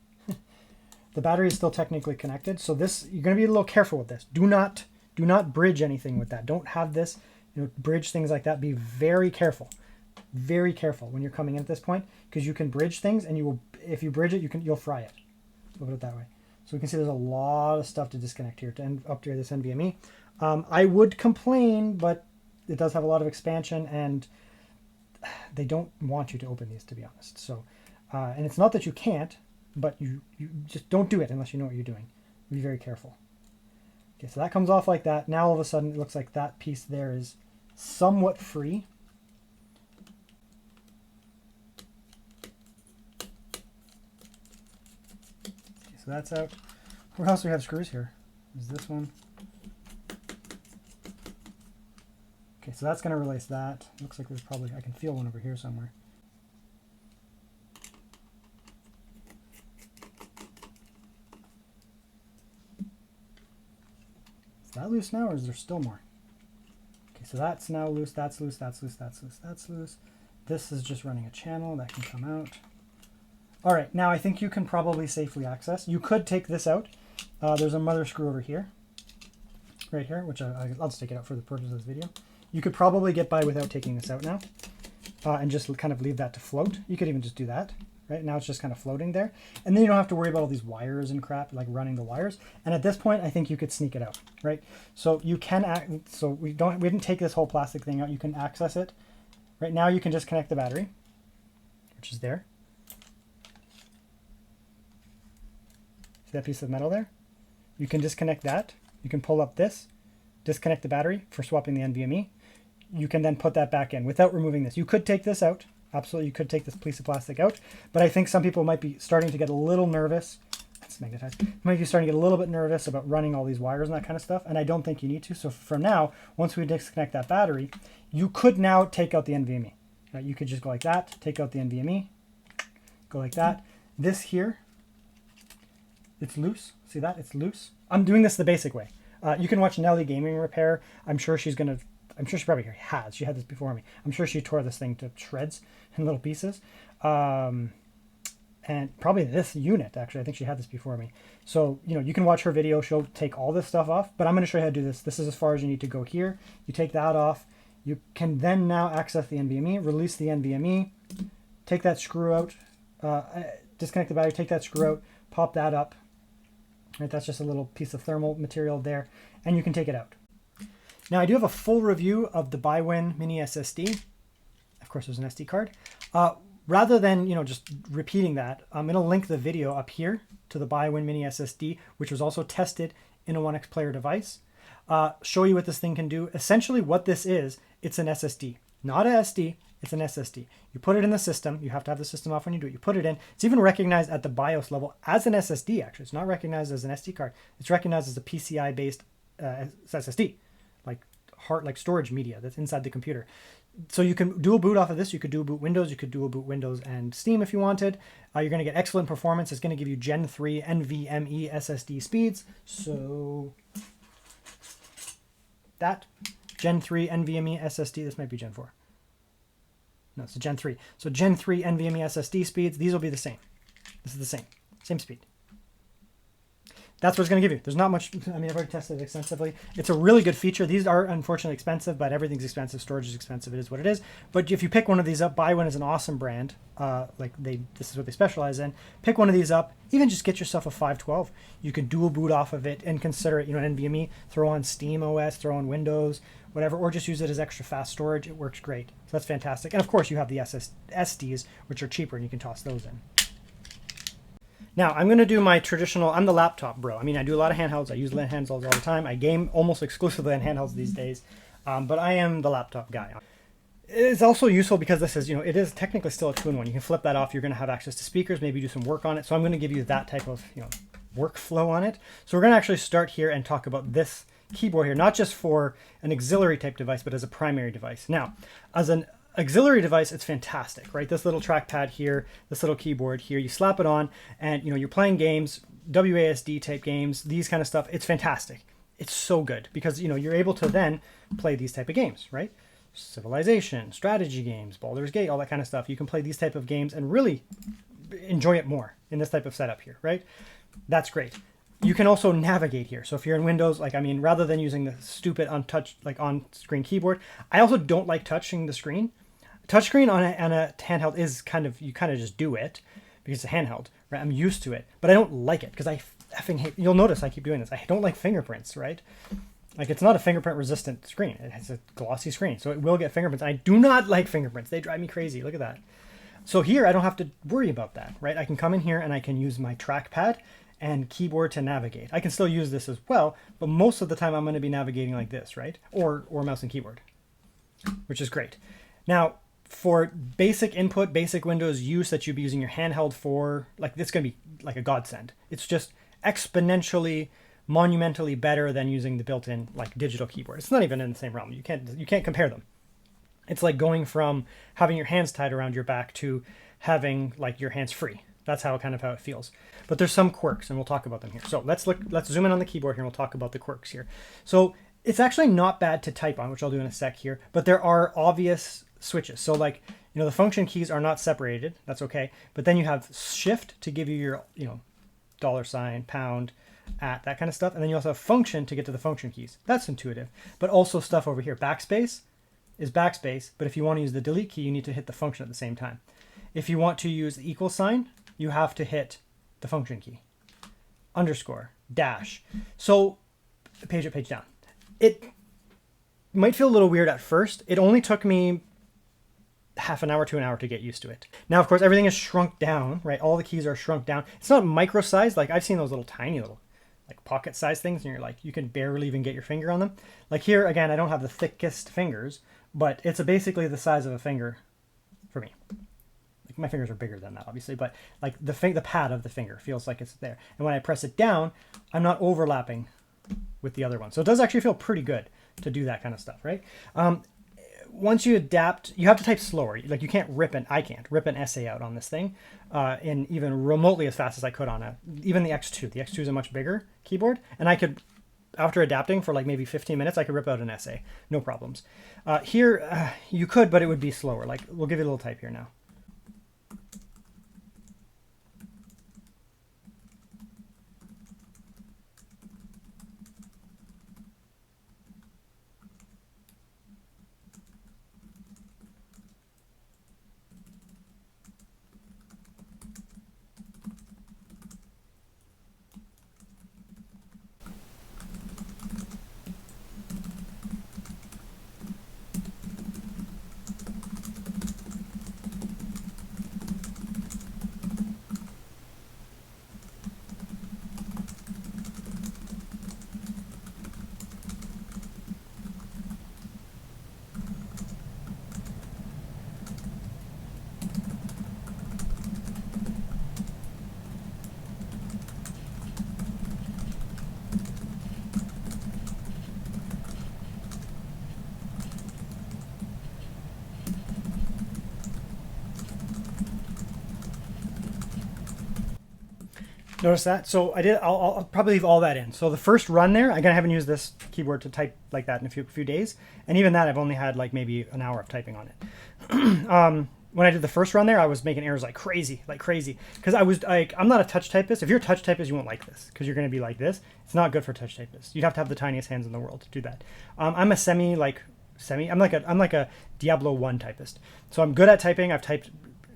The battery is still technically connected. So this, you're going to be a little careful with this. Do not Do not bridge anything with that. Don't have this, bridge things like that. Be very careful when you're coming in at this point, because you can bridge things, and if you bridge it, you'll fry it. We'll put it that way. So we can see there's a lot of stuff to disconnect here to upgrade this NVMe. I would complain, but it does have a lot of expansion, and they don't want you to open these, to be honest. So, and it's not that you can't, but you just don't do it unless you know what you're doing. Be very careful. Okay, so that comes off like that. Now all of a sudden it looks like that piece there is somewhat free. Okay, so that's out. Where else do we have screws here? Is this one? Okay, so that's going to release that. Looks like there's probably, I can feel one over here somewhere. Is that loose now, or is there still more? Okay, so that's now loose, that's loose, that's loose, that's loose, that's loose. This is just running a channel, that can come out. All right, now I think you can probably safely access. You could take this out. There's a mother screw over here, right here, which I'll just take it out for the purpose of this video. You could probably get by without taking this out now, and just kind of leave that to float. You could even just do that. Right now it's just kind of floating there, and then you don't have to worry about all these wires and crap, like running the wires. And at this point, I think you could sneak it out, right? So you can so we didn't take this whole plastic thing out. You can access it. Right now, you can just connect the battery, which is there. See that piece of metal there? You can disconnect that. You can pull up this, disconnect the battery for swapping the NVMe. You can then put that back in without removing this. You could take this out. Absolutely, you could take this piece of plastic out, but I think some people might be starting to get a little nervous. That's magnetized. Might be starting to get a little bit nervous about running all these wires and that kind of stuff, and I don't think you need to. So for now, once we disconnect that battery, you could now take out the NVMe. Right? You could just go like that, take out the NVMe, go like that. This here, it's loose. See that? It's loose. I'm doing this the basic way. You can watch Nelly Gaming Repair. I'm sure she probably has. She had this before me. I'm sure she tore this thing to shreds in little pieces. And probably this unit, actually. I think she had this before me. So, you can watch her video. She'll take all this stuff off. But I'm going to show you how to do this. This is as far as you need to go here. You take that off. You can then now access the NVMe, release the NVMe, take that screw out, disconnect the battery, take that screw out, pop that up. Right, that's just a little piece of thermal material there. And you can take it out. Now I do have a full review of the Biwin Mini SSD. Of course, there's an SD card. Rather than just repeating that, I'm going to link the video up here to the Biwin Mini SSD, which was also tested in a OneXPlayer device. Show you what this thing can do. Essentially, what this is, it's an SSD, not a SD. It's an SSD. You put it in the system. You have to have the system off when you do it. You put it in. It's even recognized at the BIOS level as an SSD. Actually, it's not recognized as an SD card. It's recognized as a PCI-based SSD. Like storage media that's inside the computer. So you can dual boot off of this. You could dual boot Windows. You could dual boot Windows and Steam if you wanted. You're going to get excellent performance. It's going to give you Gen 3 NVMe SSD speeds. So that Gen 3 NVMe SSD. This might be Gen 4. No, it's a Gen 3. So Gen 3 NVMe SSD speeds. These will be the same. This is the same speed. That's what it's going to give you. There's not much. I mean, I've already tested it extensively. It's a really good feature. These are unfortunately expensive, but everything's expensive. Storage is expensive. It is what it is. But if you pick one of these up, Biwin is an awesome brand. This is what they specialize in. Pick one of these up. Even just get yourself a 512. You can dual boot off of it and consider it, an NVMe. Throw on Steam OS, throw on Windows, whatever, or just use it as extra fast storage. It works great. So that's fantastic. And of course, you have the SSDs, which are cheaper, and you can toss those in. Now, I'm going to do my traditional, I'm the laptop bro. I mean, I do a lot of handhelds. I use handhelds all the time. I game almost exclusively on handhelds these days, but I am the laptop guy. It's also useful because this is, it is technically still a 2-in-1. You can flip that off. You're going to have access to speakers, maybe do some work on it. So I'm going to give you that type of, workflow on it. So we're going to actually start here and talk about this keyboard here, not just for an auxiliary type device, but as a primary device. Now, as an auxiliary device, it's fantastic, right? This little trackpad here, this little keyboard here, you slap it on and you're playing games, WASD type games, these kind of stuff. It's fantastic. It's so good because you're able to then play these type of games, right? Civilization, strategy games, Baldur's Gate, all that kind of stuff. You can play these type of games and really enjoy it more in this type of setup here, right? That's great. you can also navigate here. So if you're in Windows, like, I mean, rather than using the stupid untouched, like on-screen keyboard, I also don't like touching the screen. Touchscreen on a handheld is kind of, you kind of just do it because it's a handheld, right? I'm used to it, but I don't like it because I effing hate, you'll notice I keep doing this. I don't like fingerprints, right? Like, it's not a fingerprint resistant screen. It has a glossy screen, so it will get fingerprints. I do not like fingerprints. They drive me crazy. Look at that. So here, I don't have to worry about that, right? I can come in here and I can use my trackpad and keyboard to navigate. I can still use this as well, but most of the time I'm going to be navigating like this, right? Or mouse and keyboard, which is great. Now, for basic input, basic Windows use that you'd be using your handheld for, like, it's going to be like a godsend. It's just exponentially, monumentally better than using the built-in like digital keyboard. It's not even in the same realm. You can't compare them. It's like going from having your hands tied around your back to having like your hands free. That's how it feels. But there's some quirks, and we'll talk about them here. So let's zoom in on the keyboard here, and we'll talk about the quirks here. So it's actually not bad to type on, which I'll do in a sec here, but there are obvious switches. So like, you know, the function keys are not separated. That's okay. But then you have shift to give you your, you know, $, pound, at, that kind of stuff. And then you also have function to get to the function keys. That's intuitive. But also stuff over here. Backspace is backspace, but if you want to use the delete key, you need to hit the function at the same time. If you want to use the equal sign, you have to hit the function key. Underscore, dash. So page up, page down. It might feel a little weird at first. It only took me half an hour to an hour to get used to it. Now, of course, everything is shrunk down, right? All the keys are shrunk down. It's not micro sized. Like, I've seen those little tiny little like pocket size things, and you're like, you can barely even get your finger on them. Like here, again, I don't have the thickest fingers, but it's basically the size of a finger for me. Like, my fingers are bigger than that, obviously, but like the pad of the finger feels like it's there. And when I press it down, I'm not overlapping with the other one. So it does actually feel pretty good to do that kind of stuff, right? Once you adapt, you have to type slower. Like, you can't I can't rip an essay out on this thing in even remotely as fast as I could on even the X2. The X2 is a much bigger keyboard, and I could, after adapting for like maybe 15 minutes, I could rip out an essay, no problems. Here, you could, but it would be slower. Like, we'll give you a little type here now. Notice that? So I'll probably leave all that in. So the first run there, I haven't used this keyboard to type like that in a few days. And even that, I've only had like maybe an hour of typing on it. When I did the first run there, I was making errors like crazy. Because I was like, I'm not a touch typist. If you're a touch typist, you won't like this because you're going to be like this. It's not good for touch typists. You'd have to have the tiniest hands in the world to do that. I'm like a Diablo 1 typist. So I'm good at typing. I've typed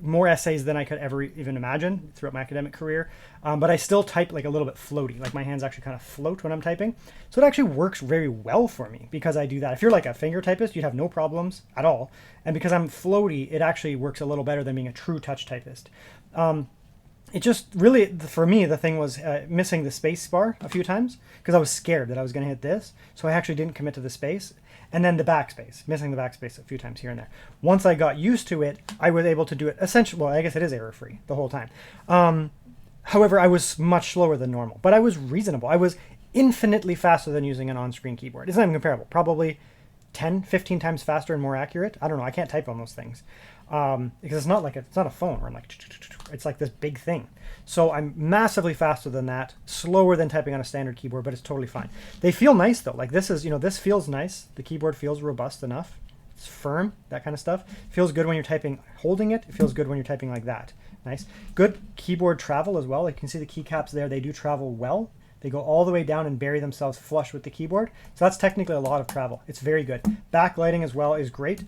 more essays than I could ever even imagine throughout my academic career. But I still type like a little bit floaty. Like, my hands actually kind of float when I'm typing. So it actually works very well for me because I do that. If you're like a finger typist, you'd have no problems at all. And because I'm floaty, it actually works a little better than being a true touch typist. It just really, for me, the thing was missing the space bar a few times because I was scared that I was going to hit this. So I actually didn't commit to the space. And then the backspace, missing the backspace a few times here and there. Once I got used to it, I was able to do it essentially, well, I guess it is error-free the whole time. However, I was much slower than normal, but I was reasonable. I was infinitely faster than using an on-screen keyboard. It's not even comparable. Probably 10, 15 times faster and more accurate. I don't know. I can't type on those things because it's not a phone where I'm like, it's like this big thing. So I'm massively faster than that, slower than typing on a standard keyboard, but it's totally fine. They feel nice though. Like, this is, this feels nice. The keyboard feels robust enough. It's firm, that kind of stuff. Feels good when you're typing holding it. It feels good when you're typing like that. Nice. Good keyboard travel as well. Like, you can see the keycaps there. They do travel well. They go all the way down and bury themselves flush with the keyboard. So that's technically a lot of travel. It's very good. Backlighting as well is great.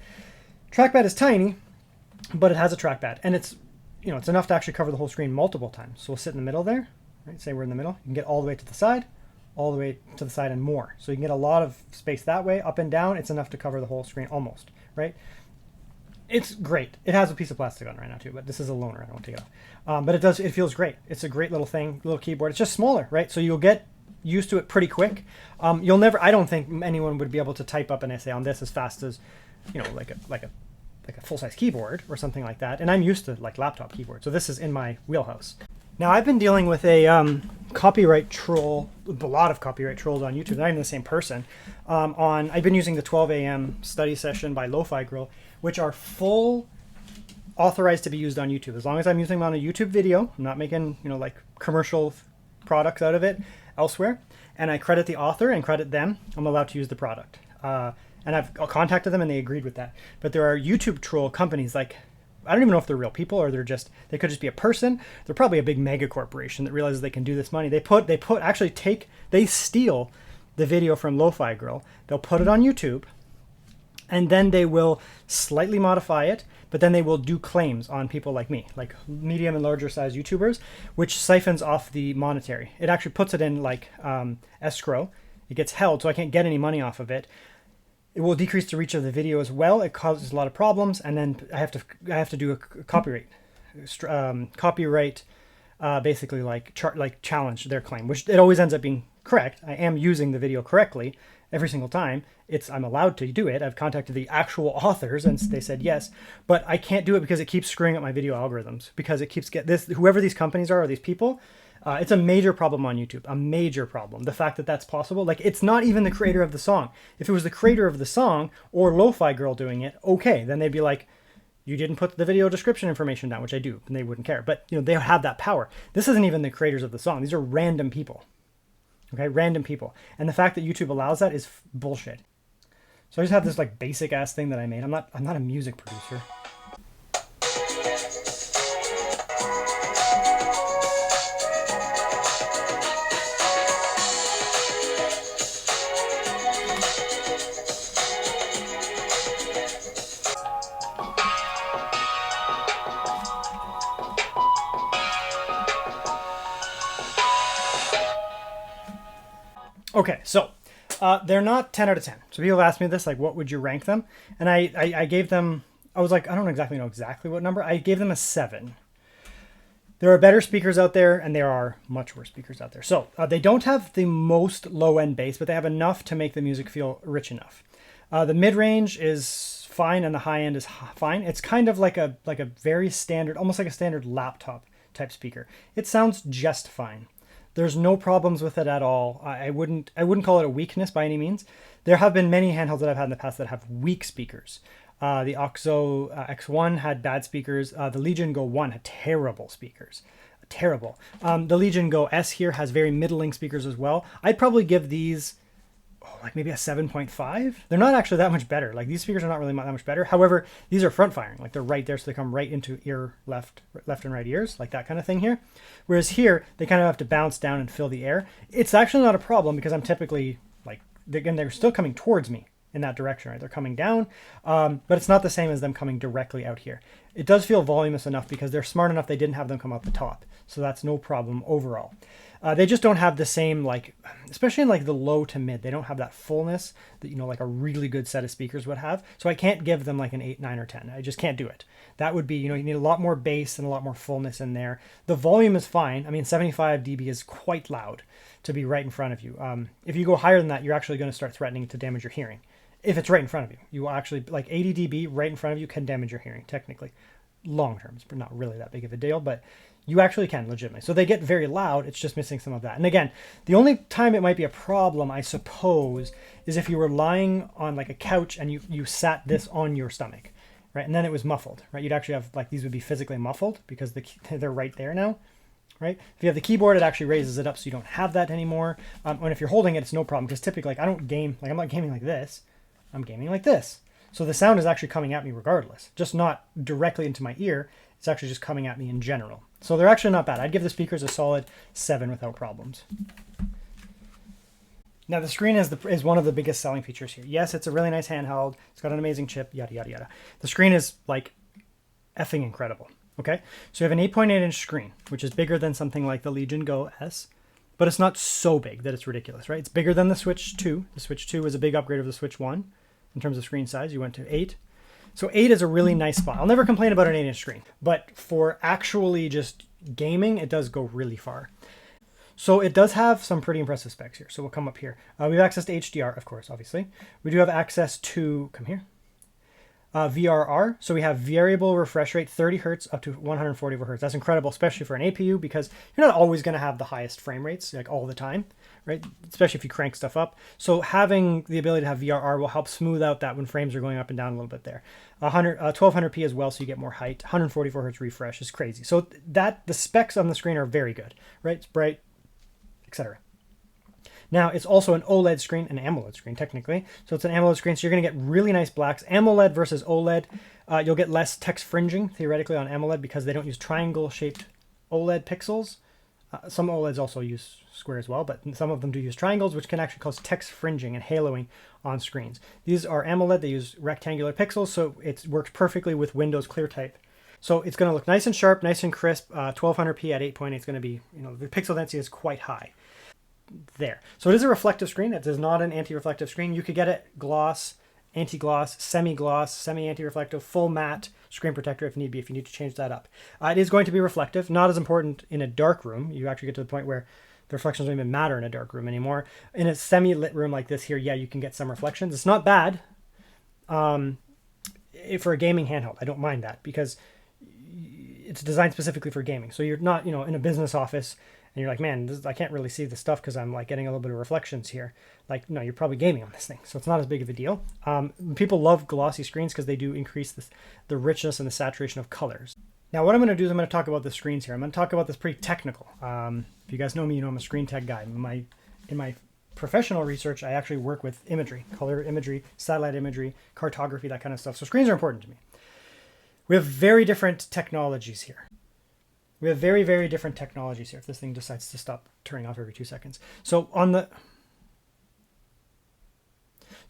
Trackpad is tiny, but it has a trackpad, and it's, you know, it's enough to actually cover the whole screen multiple times. So we'll sit in the middle there, right? Say we're in the middle. You can get all the way to the side, all the way to the side and more. So you can get a lot of space that way, up and down. It's enough to cover the whole screen almost, right? It's great. It has a piece of plastic on right now too, but this is a loaner. I don't want to take it off. But it feels great. It's a great little thing, little keyboard. It's just smaller, right? So you'll get used to it pretty quick. You'll never, I don't think anyone would be able to type up an essay on this as fast as, you know, like a full-size keyboard or something like that. And I'm used to like laptop keyboard. So this is in my wheelhouse. Now I've been dealing with a copyright troll, a lot of copyright trolls on YouTube, not even the same person. I've been using the 12 a.m. study session by Lo-Fi Girl, which are full authorized to be used on YouTube. As long as I'm using them on a YouTube video, I'm not making, you know, like commercial products out of it elsewhere. And I credit the author and credit them, I'm allowed to use the product. And I've contacted them and they agreed with that. But there are YouTube troll companies, like, I don't even know if they're real people or they could just be a person. They're probably a big mega corporation that realizes they can do this money. They steal the video from Lo-Fi Girl. They'll put it on YouTube and then they will slightly modify it, but then they will do claims on people like me, like medium and larger size YouTubers, which siphons off the monetary. It actually puts it in like escrow. It gets held, so I can't get any money off of it. It will decrease the reach of the video as well. It causes a lot of problems, and then I have to do a copyright, basically like challenge their claim, which it always ends up being correct. I am using the video correctly every single time. I'm allowed to do it. I've contacted the actual authors, and they said yes, but I can't do it because it keeps screwing up my video algorithms. Because it keeps whoever these companies are or these people. It's a major problem on YouTube, a major problem. The fact that that's possible, like it's not even the creator of the song. If it was the creator of the song or Lo-Fi Girl doing it, okay, then they'd be like, you didn't put the video description information down, which I do, and they wouldn't care. But you know, they have that power. This isn't even the creators of the song. These are random people, okay, random people. And the fact that YouTube allows that is bullshit. So I just have this like basic ass thing that I made. I'm not a music producer. Okay, so they're not 10 out of 10. So people have asked me this, like, what would you rank them? And I gave them, I was like, I don't exactly know exactly what number. I gave them a 7. There are better speakers out there, and there are much worse speakers out there. So they don't have the most low-end bass, but they have enough to make the music feel rich enough. The mid-range is fine, and the high-end is fine. It's kind of like a very standard, almost like a standard laptop type speaker. It sounds just fine. There's no problems with it at all. I wouldn't call it a weakness by any means. There have been many handhelds that I've had in the past that have weak speakers. The OXO X1 had bad speakers. The Legion Go 1 had terrible speakers. Terrible. The Legion Go S here has very middling speakers as well. I'd probably give these like maybe a 7.5. They're not actually that much better. Like these speakers are not really that much better. However, these are front firing. Like they're right there, so they come right into ear left and right ears, like that kind of thing here. Whereas here, they kind of have to bounce down and fill the air. It's actually not a problem because I'm typically like, again, they're still coming towards me in that direction, right? They're coming down, but it's not the same as them coming directly out here. It does feel voluminous enough because they're smart enough they didn't have them come out the top. So that's no problem overall. They just don't have the same, like, especially in like the low to mid, they don't have that fullness that, you know, like a really good set of speakers would have. So I can't give them like an 8, 9, or 10. I just can't do it. That would be, you know, you need a lot more bass and a lot more fullness in there. The volume is fine. I mean, 75 dB is quite loud to be right in front of you. If you go higher than that, you're actually going to start threatening to damage your hearing. If it's right in front of you, you will actually, like 80 dB right in front of you can damage your hearing, technically. Long term, it's not really that big of a deal, but you actually can legitimately. So they get very loud, it's just missing some of that. And again, the only time it might be a problem, I suppose, is if you were lying on like a couch and you sat this on your stomach, right? And then it was muffled, right? You'd actually have, like, these would be physically muffled because they're right there now, right? If you have the keyboard, it actually raises it up so you don't have that anymore. And if you're holding it, it's no problem because typically, like, I don't game, like I'm not gaming like this, I'm gaming like this. So the sound is actually coming at me regardless, just not directly into my ear. It's actually just coming at me in general. So they're actually not bad. I'd give the speakers a solid 7 without problems. Now the screen is one of the biggest selling features here. Yes, it's a really nice handheld. It's got an amazing chip, yada, yada, yada. The screen is like effing incredible, okay? So you have an 8.8-inch screen, which is bigger than something like the Legion Go S, but it's not so big that it's ridiculous, right? It's bigger than the Switch 2. The Switch 2 was a big upgrade of the Switch 1 in terms of screen size. You went to 8. So 8 is a really nice spot. I'll never complain about an 8-inch screen, but for actually just gaming, it does go really far. So it does have some pretty impressive specs here. So we'll come up here. We have access to HDR, of course, obviously. We do have access to, come here, VRR. So we have variable refresh rate, 30 hertz up to 144 hertz. That's incredible, especially for an APU, because you're not always going to have the highest frame rates like all the time, right? Especially if you crank stuff up. So having the ability to have VRR will help smooth out that when frames are going up and down a little bit there. 1200p as well, so you get more height. 144 hertz refresh is crazy. So the specs on the screen are very good, right? It's bright, etc. Now, it's also an OLED screen, an AMOLED screen, technically. So it's an AMOLED screen, so you're going to get really nice blacks. AMOLED versus OLED, you'll get less text fringing, theoretically, on AMOLED because they don't use triangle-shaped OLED pixels. Some OLEDs also use square as well, but some of them do use triangles, which can actually cause text fringing and haloing on screens. These are AMOLED. They use rectangular pixels, so it works perfectly with Windows ClearType. So it's going to look nice and sharp, nice and crisp. 1200p at 8.8 is going to be, the pixel density is quite high. There. So it is a reflective screen. It is not an anti-reflective screen. You could get it gloss, anti-gloss, semi-gloss, semi-anti-reflective, full matte screen protector if need be, if you need to change that up. It is going to be reflective, not as important in a dark room. You actually get to the point where the reflections don't even matter in a dark room anymore. In a semi-lit room like this here, yeah, you can get some reflections. It's not bad for a gaming handheld. I don't mind that because it's designed specifically for gaming. So you're not, in a business office and you're like, man, I can't really see the stuff because I'm like getting a little bit of reflections here. Like, no, you're probably gaming on this thing. So it's not as big of a deal. People love glossy screens because they do increase the richness and the saturation of colors. Now, what I'm going to do is I'm going to talk about the screens here. I'm going to talk about this pretty technical. If you guys know me, I'm a screen tech guy. In my professional research, I actually work with imagery, color imagery, satellite imagery, cartography, that kind of stuff. So screens are important to me. We have very different technologies here. We have very, very different technologies here if this thing decides to stop turning off every 2 seconds. So on the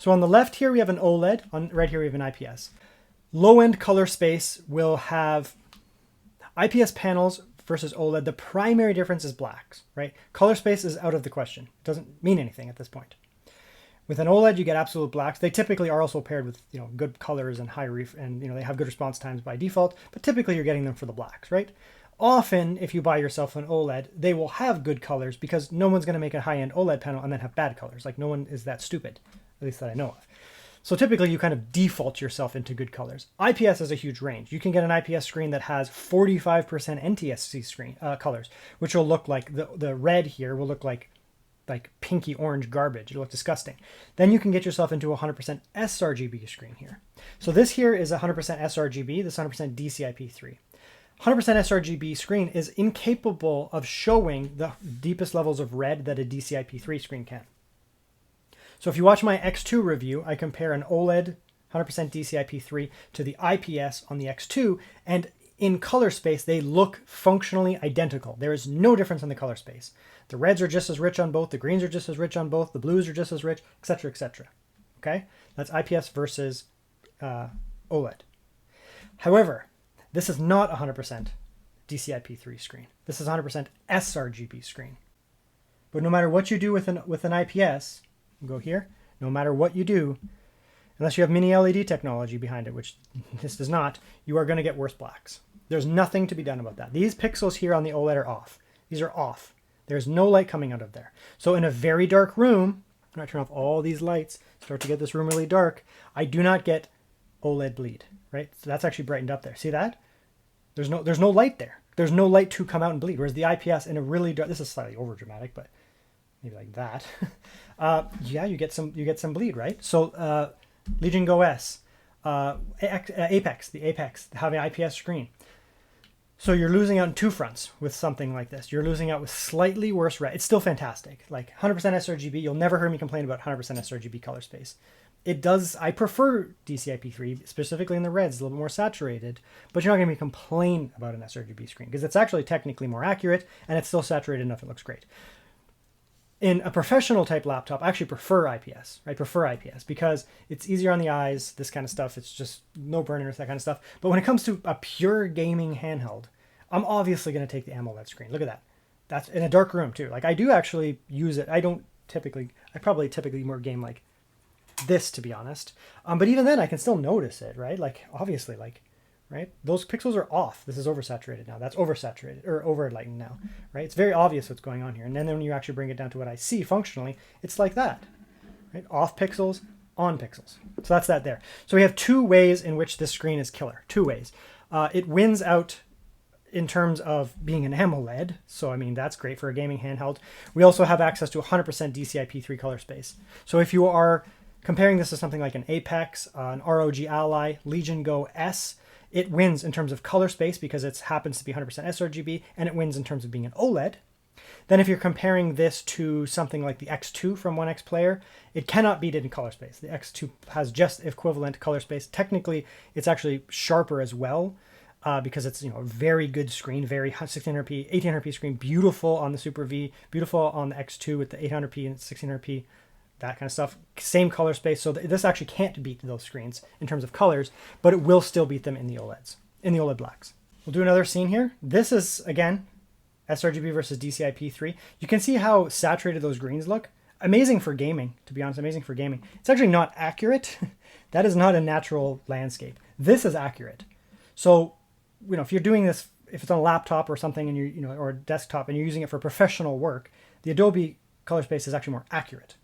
left here, we have an OLED. Right here, we have an IPS. Low-end color space will have IPS panels versus OLED. The primary difference is blacks, right? Color space is out of the question. It doesn't mean anything at this point. With an OLED, you get absolute blacks. They typically are also paired with good colors and they have good response times by default, but typically you're getting them for the blacks, right? Often, if you buy yourself an OLED, they will have good colors because no one's going to make a high-end OLED panel and then have bad colors. Like, no one is that stupid, at least that I know of. So typically, you kind of default yourself into good colors. IPS has a huge range. You can get an IPS screen that has 45% NTSC screen colors, which will look like the red here will look like pinky orange garbage. It'll look disgusting. Then you can get yourself into a 100% sRGB screen here. So this here is 100% sRGB. This is 100% DCI-P3. 100% sRGB screen is incapable of showing the deepest levels of red that a DCI-P3 screen can. So if you watch my X2 review, I compare an OLED 100% DCI-P3 to the IPS on the X2, and in color space, they look functionally identical. There is no difference in the color space. The reds are just as rich on both, the greens are just as rich on both, the blues are just as rich, etc., etc. Okay? That's IPS versus OLED. However, this is not 100% DCI-P3 screen. This is 100% sRGB screen. But no matter what you do with an IPS, go here, no matter what you do, unless you have mini LED technology behind it, which this does not, you are going to get worse blacks. There's nothing to be done about that. These pixels here on the OLED are off. These are off. There's no light coming out of there. So in a very dark room, I'm going to turn off all these lights, start to get this room really dark, I do not get OLED bleed, right? So that's actually brightened up there. See that? There's no light there. There's no light to come out and bleed. Whereas the IPS in a really dark, this is slightly over dramatic, but maybe like that. Yeah, you get some bleed, right? So Legion Go S, Apex, having an IPS screen. So you're losing out on two fronts with something like this. You're losing out with slightly worse red. It's still fantastic. Like 100% sRGB, you'll never hear me complain about 100% sRGB color space. It does, I prefer DCI-P3, specifically in the reds, a little more saturated, but you're not going to complain about an sRGB screen because it's actually technically more accurate and it's still saturated enough it looks great. In a professional type laptop, I actually prefer IPS, right? Prefer IPS because it's easier on the eyes, this kind of stuff. It's just no burners, that kind of stuff. But when it comes to a pure gaming handheld, I'm obviously going to take the AMOLED screen. Look at that. That's in a dark room too. Like I do actually use it. I probably typically more game like this, to be honest. But even then I can still notice it, right? Like obviously, like, right? Those pixels are off. This is oversaturated now. That's oversaturated or overlightened now, right? It's very obvious what's going on here. And then when you actually bring it down to what I see functionally, it's like that, right? Off pixels, on pixels. So that's that there. So we have two ways in which this screen is killer. Two ways. It wins out in terms of being an AMOLED. So, I mean, that's great for a gaming handheld. We also have access to 100% DCI-P3 color space. So if you are comparing this to something like an Apex, an ROG Ally, Legion Go S, it wins in terms of color space because it happens to be 100% sRGB, and it wins in terms of being an OLED. Then if you're comparing this to something like the X2 from OneXPlayer, it cannot beat it in color space. The X2 has just equivalent color space. Technically, it's actually sharper as well because it's, you know, a very good screen, very 1600p, 1800p screen, beautiful on the Super V, beautiful on the X2 with the 800p and 1600p, that kind of stuff. Same color space. So this actually can't beat those screens in terms of colors, but it will still beat them in the OLEDs, in the OLED blacks. We'll do another scene here. This is, again, sRGB versus DCI-P3. You can see how saturated those greens look. Amazing for gaming, to be honest, amazing for gaming. It's actually not accurate. That is not a natural landscape. This is accurate. So, you know, if you're doing this, if it's on a laptop or something and you know, or a desktop and you're using it for professional work, the Adobe color space is actually more accurate.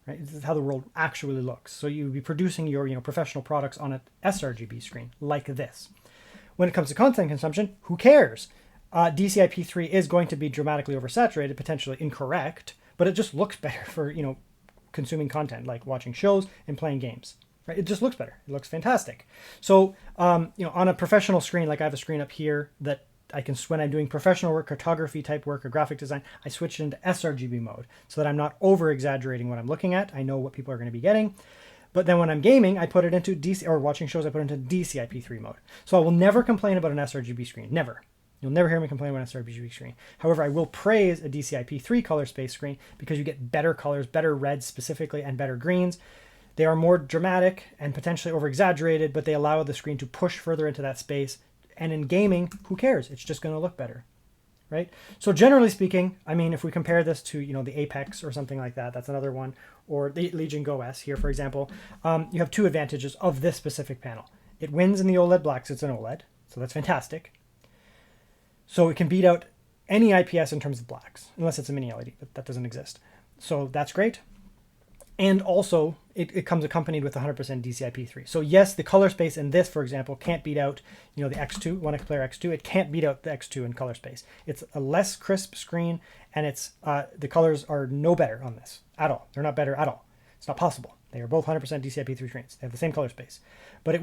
Right? This is how the world actually looks. So you would be producing your, you know, professional products on an sRGB screen like this. When it comes to content consumption, who cares? DCI-P3 is going to be dramatically oversaturated, potentially incorrect, but it just looks better for, you know, consuming content like watching shows and playing games. Right? It just looks better. It looks fantastic. So, you know, on a professional screen, like I have a screen up here that I can, when I'm doing professional work, cartography type work, or graphic design, I switch it into sRGB mode so that I'm not over exaggerating what I'm looking at. I know what people are going to be getting. But then when I'm gaming, I put it into DC, or watching shows, I put it into DCI-P3 mode. So I will never complain about an sRGB screen. Never. You'll never hear me complain about an sRGB screen. However, I will praise a DCI-P3 color space screen because you get better colors, better reds specifically, and better greens. They are more dramatic and potentially over exaggerated, but they allow the screen to push further into that space. And in gaming, who cares? It's just going to look better, right? So generally speaking, I mean, if we compare this to, you know, the Apex or something like that, that's another one, or the Legion Go S here, for example, you have two advantages of this specific panel. It wins in the OLED blacks. It's an OLED, so that's fantastic. So it can beat out any IPS in terms of blacks, unless it's a mini LED, but that doesn't exist. So that's great. And also, it comes accompanied with 100% DCI-P3. So yes, the color space in this, for example, can't beat out, you know, the X2, OneXPlayer X2. It can't beat out the X2 in color space. It's a less crisp screen, and it's the colors are no better on this at all. They're not better at all. It's not possible. They are both 100% DCI-P3 screens. They have the same color space, but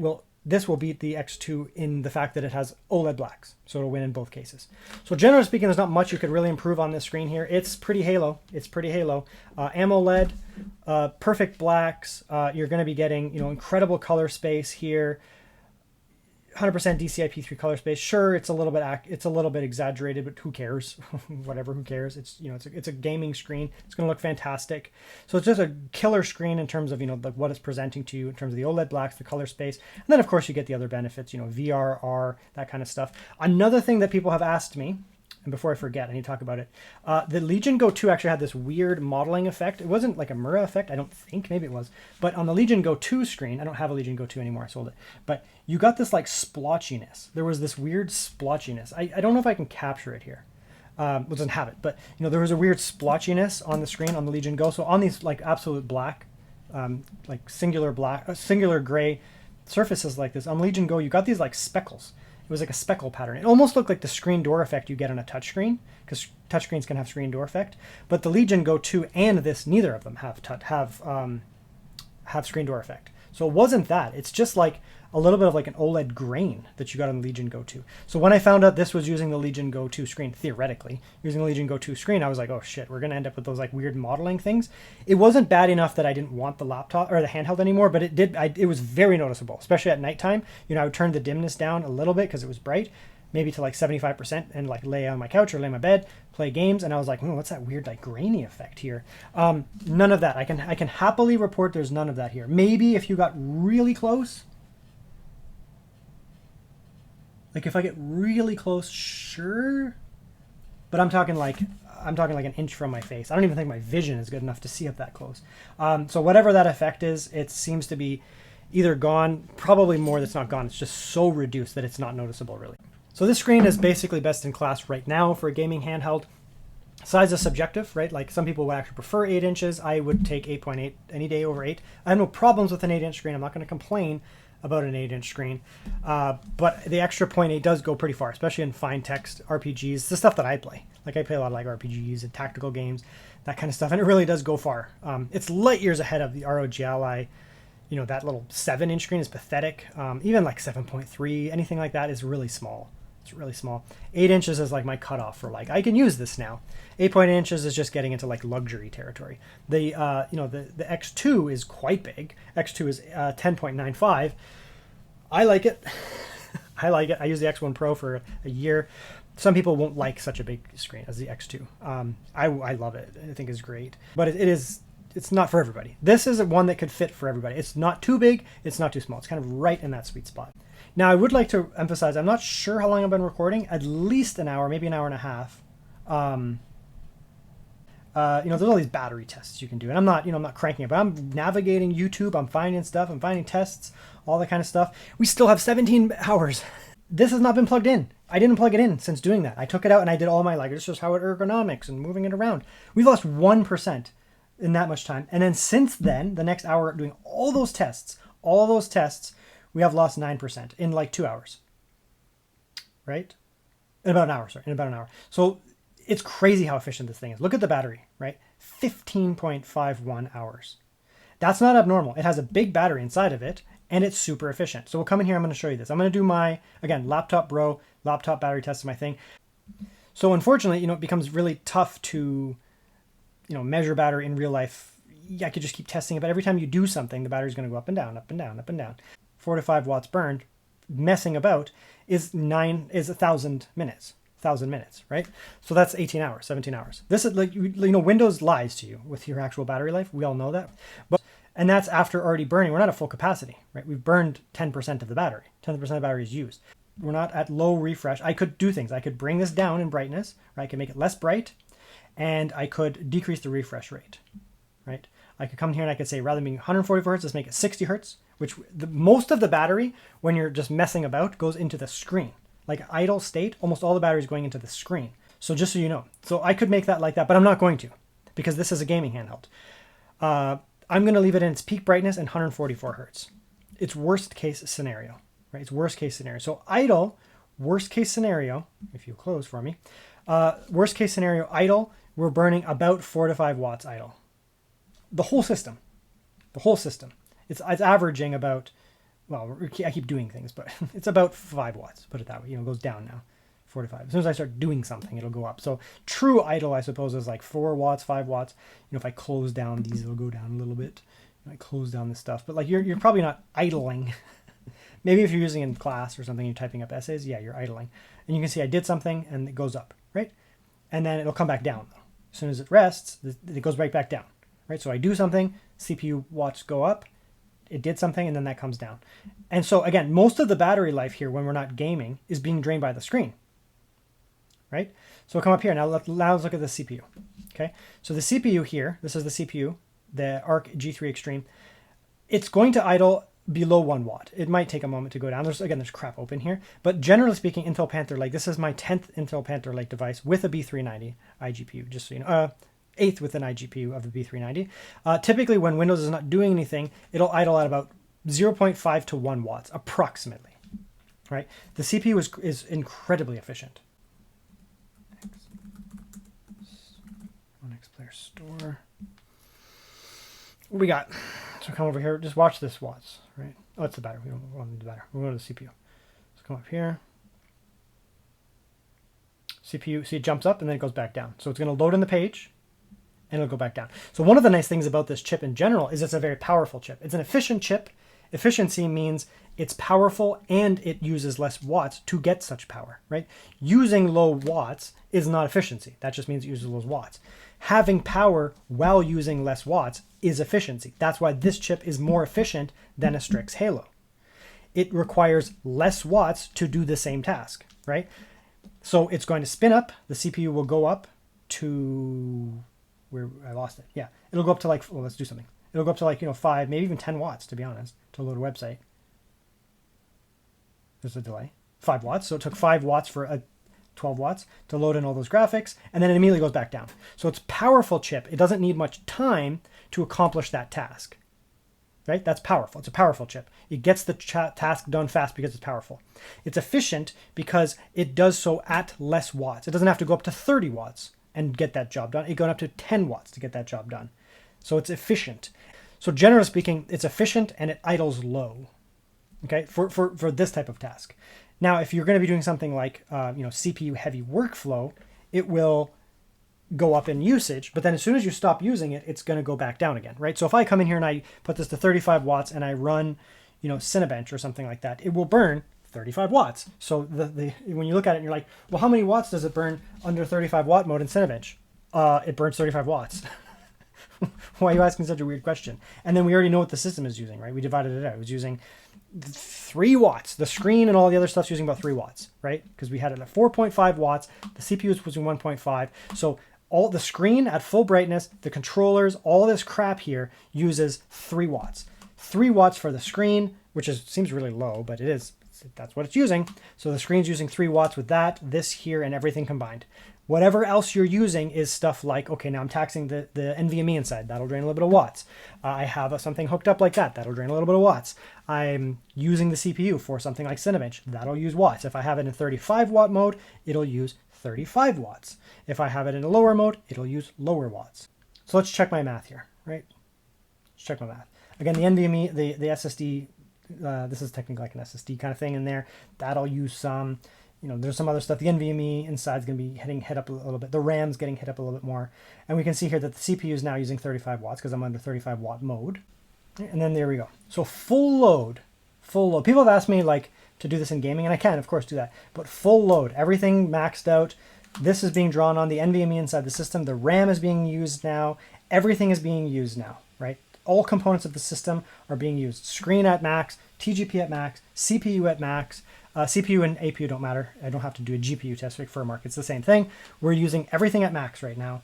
this will beat the X2 in the fact that it has OLED blacks, so it'll win in both cases. So generally speaking, there's not much you could really improve on this screen here. It's pretty halo. It's pretty halo. AMOLED, perfect blacks. You're going to be getting, you know, incredible color space here. 100% DCI-P3 color space. Sure, it's a little bit exaggerated, but who cares? Whatever, who cares? It's, you know, it's a gaming screen. It's going to look fantastic. So it's just a killer screen in terms of, you know, like what it's presenting to you in terms of the OLED blacks, the color space, and then of course you get the other benefits, you know, VRR, that kind of stuff. Another thing that people have asked me, and before I forget, I need to talk about it. The Legion Go 2 actually had this weird modeling effect. It wasn't like a Mura effect, I don't think. Maybe it was. But on the Legion Go 2 screen, I don't have a Legion Go 2 anymore, I sold it. But you got this like splotchiness. There was this weird splotchiness. I don't know if I can capture it here. It doesn't have it. But, you know, there was a weird splotchiness on the screen on the Legion Go. So on these like absolute black, like singular gray surfaces like this, on Legion Go, you got these like speckles. It was like a speckle pattern. It almost looked like the screen door effect you get on a touchscreen, because touchscreens can have screen door effect. But the Legion Go 2 and this, neither of them have screen door effect. So it wasn't that. It's just like a little bit of like an OLED grain that you got on the Legion Go 2. So when I found out this was using the Legion Go 2 screen, theoretically, using the Legion Go 2 screen, I was like, oh shit, we're going to end up with those like weird modeling things. It wasn't bad enough that I didn't want the laptop or the handheld anymore, but it was very noticeable, especially at nighttime. You know, I would turn the dimness down a little bit because it was bright. maybe to like 75% and like lay on my couch or lay on my bed, play games. And I was like, what's that weird like grainy effect here? None of that. I can happily report there's none of that here. Maybe if you got really close, like if I get really close, sure. But I'm talking like an inch from my face. I don't even think my vision is good enough to see up that close. So whatever that effect is, it seems to be either gone, probably more that's not gone. It's just so reduced that it's not noticeable really. So this screen is basically best in class right now for a gaming handheld. Size is subjective, right? Like some people would actually prefer 8 inches. I would take 8.8 any day over 8. I have no problems with an 8-inch screen. I'm not going to complain about an 8-inch screen. But the extra 0.8 does go pretty far, especially in fine text, RPGs, the stuff that I play. Like I play a lot of like RPGs and tactical games, that kind of stuff. And it really does go far. It's light years ahead of the ROG Ally. You know, that little 7-inch screen is pathetic. Even like 7.3, anything like that is really small. It's really small. 8 inches is like my cutoff for like, I can use this now. 8.8 inches is just getting into like luxury territory. The X2 is quite big. X2 is 10.95. I like it. I like it. I use the X1 Pro for a year. Some people won't like such a big screen as the X2. I love it. I think it's great. But it's not for everybody. This is one that could fit for everybody. It's not too big. It's not too small. It's kind of right in that sweet spot. Now, I would like to emphasize, I'm not sure how long I've been recording, at least an hour, maybe an hour and a half. There's all these battery tests you can do, and I'm not cranking it, but I'm navigating YouTube, I'm finding stuff, I'm finding tests, all that kind of stuff. We still have 17 hours. This has not been plugged in. I didn't plug it in since doing that. I took it out and I did all my, like, this is how it ergonomics and moving it around. We've lost 1% in that much time. And then since then, the next hour doing all those tests, we have lost 9% in like 2 hours, right? In about an hour. So it's crazy how efficient this thing is. Look at the battery, right? 15.51 hours. That's not abnormal. It has a big battery inside of it and it's super efficient. So we'll come in here. I'm going to show you this. I'm going to do my, again, laptop battery test is my thing. So unfortunately, it becomes really tough to, measure battery in real life. I could just keep testing it, but every time you do something, the battery's going to go up and down, up and down, up and down. 4 to 5 watts burned, messing about is 1,000 minutes, right? So that's 18 hours, 17 hours. This is like, Windows lies to you with your actual battery life. We all know that. And that's after already burning. We're not at full capacity, right? We've burned 10% of the battery. 10% of the battery is used. We're not at low refresh. I could do things. I could bring this down in brightness, right? I could make it less bright, and I could decrease the refresh rate, right? I could come here and I could say, rather than being 144 hertz, let's make it 60 hertz, which most of the battery, when you're just messing about, goes into the screen. Like idle state, almost all the battery is going into the screen. So just so you know. So I could make that like that, but I'm not going to, because this is a gaming handheld. I'm going to leave it in its peak brightness and 144 hertz. It's worst case scenario, right? It's worst case scenario. So idle, worst case scenario, if you close for me, worst case scenario, idle, we're burning about 4 to 5 watts idle. The whole system. It's averaging about, well, I keep doing things, but it's about 5 watts, put it that way. It goes down now, 4 to 5. As soon as I start doing something, it'll go up. So true idle, I suppose, is like 4 watts, 5 watts. If I close down these, it'll go down a little bit. I close down this stuff, but like you're probably not idling. Maybe if you're using it in class or something, you're typing up essays, yeah, you're idling. And you can see I did something and it goes up, right? And then it'll come back down though. As soon as it rests, it goes right back down, right? So I do something, CPU watts go up, it did something, and then that comes down. And so again, most of the battery life here when we're not gaming is being drained by the screen, right? So we'll come up here. Now let's look at the CPU, okay? So the CPU here, this is the CPU, the Arc G3 Extreme. It's going to idle below 1 watt. It might take a moment to go down. There's crap open here, but generally speaking, Intel Panther Lake, this is my 10th Intel Panther Lake device with a B390 iGPU, just so you know, 8th with an iGPU of the B390. Typically when Windows is not doing anything, it'll idle at about 0.5 to 1 watts, approximately, right? The CPU is incredibly efficient. OneXPlayer store. What we got? So come over here, just watch this watts, right? Oh, it's the battery. We don't want the battery. We'll go to the CPU. Let's come up here. CPU, see it jumps up and then it goes back down. So it's going to load in the page and it'll go back down. So one of the nice things about this chip in general is it's a very powerful chip. It's an efficient chip Efficiency means it's powerful and it uses less watts to get such power, right? Using low watts is not efficiency. That just means it uses low watts. Having power while using less watts is efficiency. That's why this chip is more efficient than a Strix Halo. It requires less watts to do the same task, right? So it's going to spin up. The CPU will go up to where I lost it. Yeah, it'll go up to like, well, let's do something. It'll go up to like, 5, maybe even 10 watts, to be honest, to load a website. There's a delay. 5 watts. So it took 5 watts for 12 watts to load in all those graphics, and then it immediately goes back down. So it's a powerful chip. It doesn't need much time to accomplish that task, right? That's powerful. It's a powerful chip. It gets the task done fast because it's powerful. It's efficient because it does so at less watts. It doesn't have to go up to 30 watts and get that job done. It goes up to 10 watts to get that job done. So it's efficient. So generally speaking, it's efficient and it idles low, okay, for this type of task. Now, if you're going to be doing something like, CPU heavy workflow, it will go up in usage, but then as soon as you stop using it, it's going to go back down again, right? So if I come in here and I put this to 35 watts and I run, Cinebench or something like that, it will burn 35 watts. So when you look at it and you're like, well, how many watts does it burn under 35 watt mode in Cinebench? It burns 35 watts. Why are you asking such a weird question? And then we already know what the system is using, right? We divided it out. It was using 3 watts. The screen and all the other stuff's using about 3 watts, right? Because we had it at 4.5 watts. The CPU is using 1.5. So all the screen at full brightness, the controllers, all this crap here uses 3 watts. 3 watts for the screen, which seems really low, but it is. That's what it's using. So the screen's using 3 watts with that, this here, and everything combined. Whatever else you're using is stuff like, okay, now I'm taxing the NVMe inside. That'll drain a little bit of watts. I have something hooked up like that. That'll drain a little bit of watts. I'm using the CPU for something like Cinebench. That'll use watts. If I have it in 35 watt mode, it'll use 35 watts. If I have it in a lower mode, it'll use lower watts. So let's check my math here, right? Let's check my math. Again, the NVMe, the SSD, this is technically like an SSD kind of thing in there. That'll use some. There's some other stuff. The NVMe inside is going to be getting hit up a little bit. The RAM's getting hit up a little bit more. And we can see here that the CPU is now using 35 watts because I'm under 35 watt mode. And then there we go. So full load. People have asked me to do this in gaming, and I can, of course, do that. But full load, everything maxed out. This is being drawn on the NVMe inside the system. The RAM is being used now. Everything is being used now, right? All components of the system are being used. Screen at max, TGP at max, CPU at max. CPU and APU don't matter. I don't have to do a GPU test for a mark. It's the same thing. We're using everything at max right now,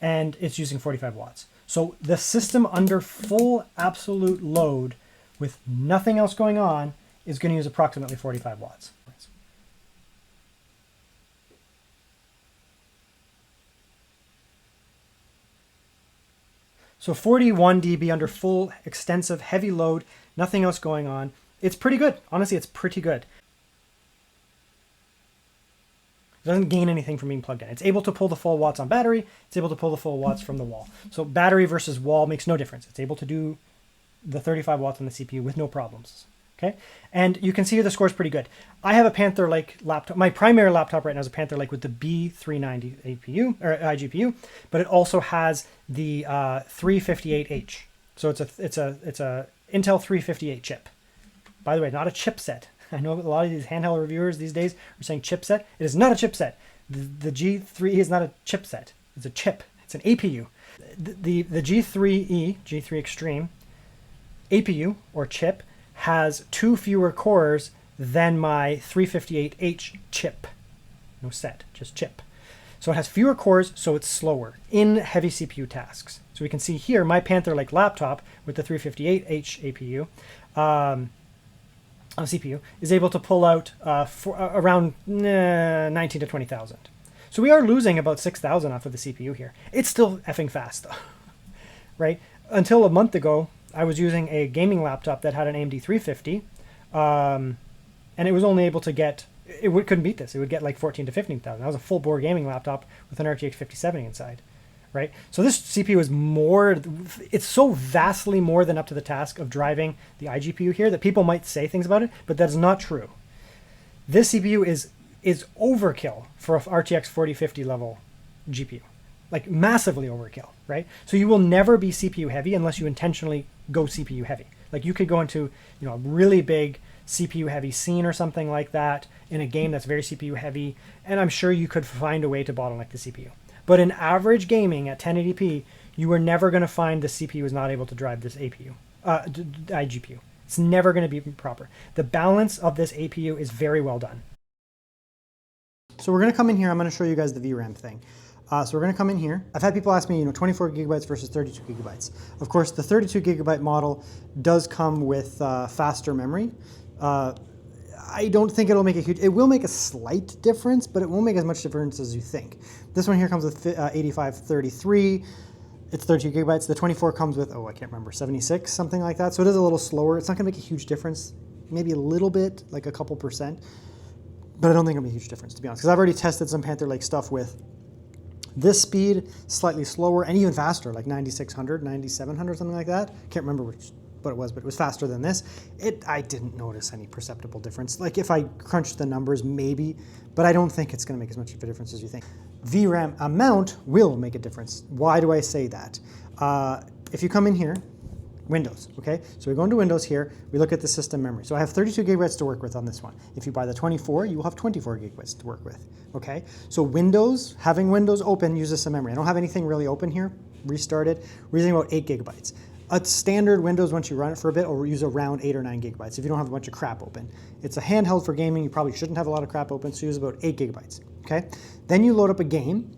and it's using 45 watts. So the system under full absolute load with nothing else going on is going to use approximately 45 watts. So 41 dB under full, extensive, heavy load, nothing else going on. It's pretty good. Honestly, it's pretty good. It doesn't gain anything from being plugged in. It's able to pull the full watts on battery. It's able to pull the full watts from the wall. So battery versus wall makes no difference. It's able to do the 35 watts on the CPU with no problems. Okay, and you can see here the score is pretty good. I have a Panther Lake laptop. My primary laptop right now is a Panther Lake with the B390 APU or iGPU, but it also has the 358H. So it's a Intel 358 chip. By the way, not a chipset. I know a lot of these handheld reviewers these days are saying chipset. It is not a chipset. The G3E is not a chipset. It's a chip. It's an APU. The G3E, G3 Extreme APU or chip has 2 fewer cores than my 358H chip. No set, just chip. So it has fewer cores, so it's slower in heavy CPU tasks. So we can see here my Panther Lake laptop with the 358H APU CPU is able to pull out around 19 to 20,000. So we are losing about 6,000 off of the CPU here. It's still effing fast though, right? Until a month ago, I was using a gaming laptop that had an AMD 350, and it was only able to get, couldn't beat this. It would get like 14 to 15,000. That was a full bore gaming laptop with an RTX 5070 inside, right? So this CPU is more, it's so vastly more than up to the task of driving the iGPU here that people might say things about it, but that's not true. This CPU is overkill for a RTX 4050 level GPU. Like massively overkill, right? So you will never be CPU heavy unless you intentionally go CPU heavy. Like you could go into, you know, a really big CPU heavy scene or something like that in a game that's very CPU heavy, and I'm sure you could find a way to bottleneck the CPU. But in average gaming at 1080p, you are never going to find the CPU is not able to drive this APU, iGPU. It's never going to be proper. The balance of this APU is very well done. So we're going to come in here. I'm going to show you guys the VRAM thing. So we're going to come in here. I've had people ask me, 24 gigabytes versus 32 gigabytes. Of course, the 32 gigabyte model does come with faster memory. I don't think it'll make a huge, it will make a slight difference, but it won't make as much difference as you think. This one here comes with 8533. It's 32 gigabytes. The 24 comes with, I can't remember, 76, something like that. So it is a little slower. It's not going to make a huge difference. Maybe a little bit, like a couple percent. But I don't think it'll be a huge difference, to be honest. Because I've already tested some Panther Lake stuff with this speed, slightly slower, and even faster, like 9600, 9700, something like that. Can't remember what it was, but it was faster than this. I didn't notice any perceptible difference. Like if I crunched the numbers, maybe, but I don't think it's going to make as much of a difference as you think. VRAM amount will make a difference. Why do I say that? If you come in here, Windows, okay? So we go into Windows here, we look at the system memory. So I have 32 gigabytes to work with on this one. If you buy the 24, you will have 24 gigabytes to work with, okay? So Windows, having Windows open uses some memory. I don't have anything really open here, restarted. We're using about 8 gigabytes. A standard Windows, once you run it for a bit, will use around 8 or 9 gigabytes if you don't have a bunch of crap open. It's a handheld for gaming, you probably shouldn't have a lot of crap open, so use about 8 gigabytes, okay? Then you load up a game.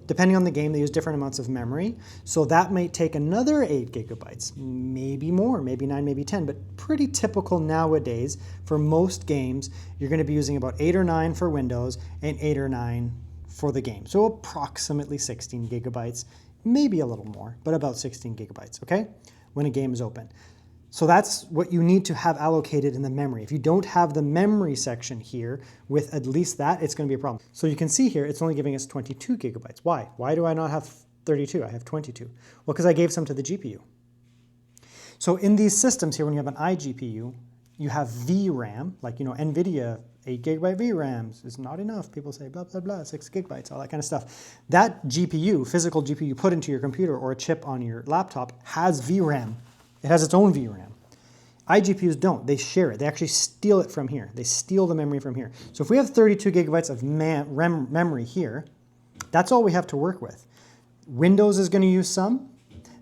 Depending on the game, they use different amounts of memory. So that may take another 8 gigabytes, maybe more, maybe 9, maybe 10, but pretty typical nowadays for most games, you're gonna be using about 8 or 9 for Windows and 8 or 9 for the game. So approximately 16 gigabytes, maybe a little more, but about 16 gigabytes, okay? When a game is open. So that's what you need to have allocated in the memory. If you don't have the memory section here with at least that, it's going to be a problem. So you can see here, it's only giving us 22 gigabytes. Why? Why do I not have 32? I have 22. Well, because I gave some to the GPU. So in these systems here, when you have an iGPU, you have VRAM, like, NVIDIA, 8 gigabyte VRAMs is not enough. People say blah, blah, blah, 6 gigabytes, all that kind of stuff. That GPU, physical GPU you put into your computer or a chip on your laptop has VRAM. It has its own VRAM. iGPUs don't. They share it. They actually steal it from here. They steal the memory from here. So if we have 32 gigabytes of memory here, that's all we have to work with. Windows is going to use some.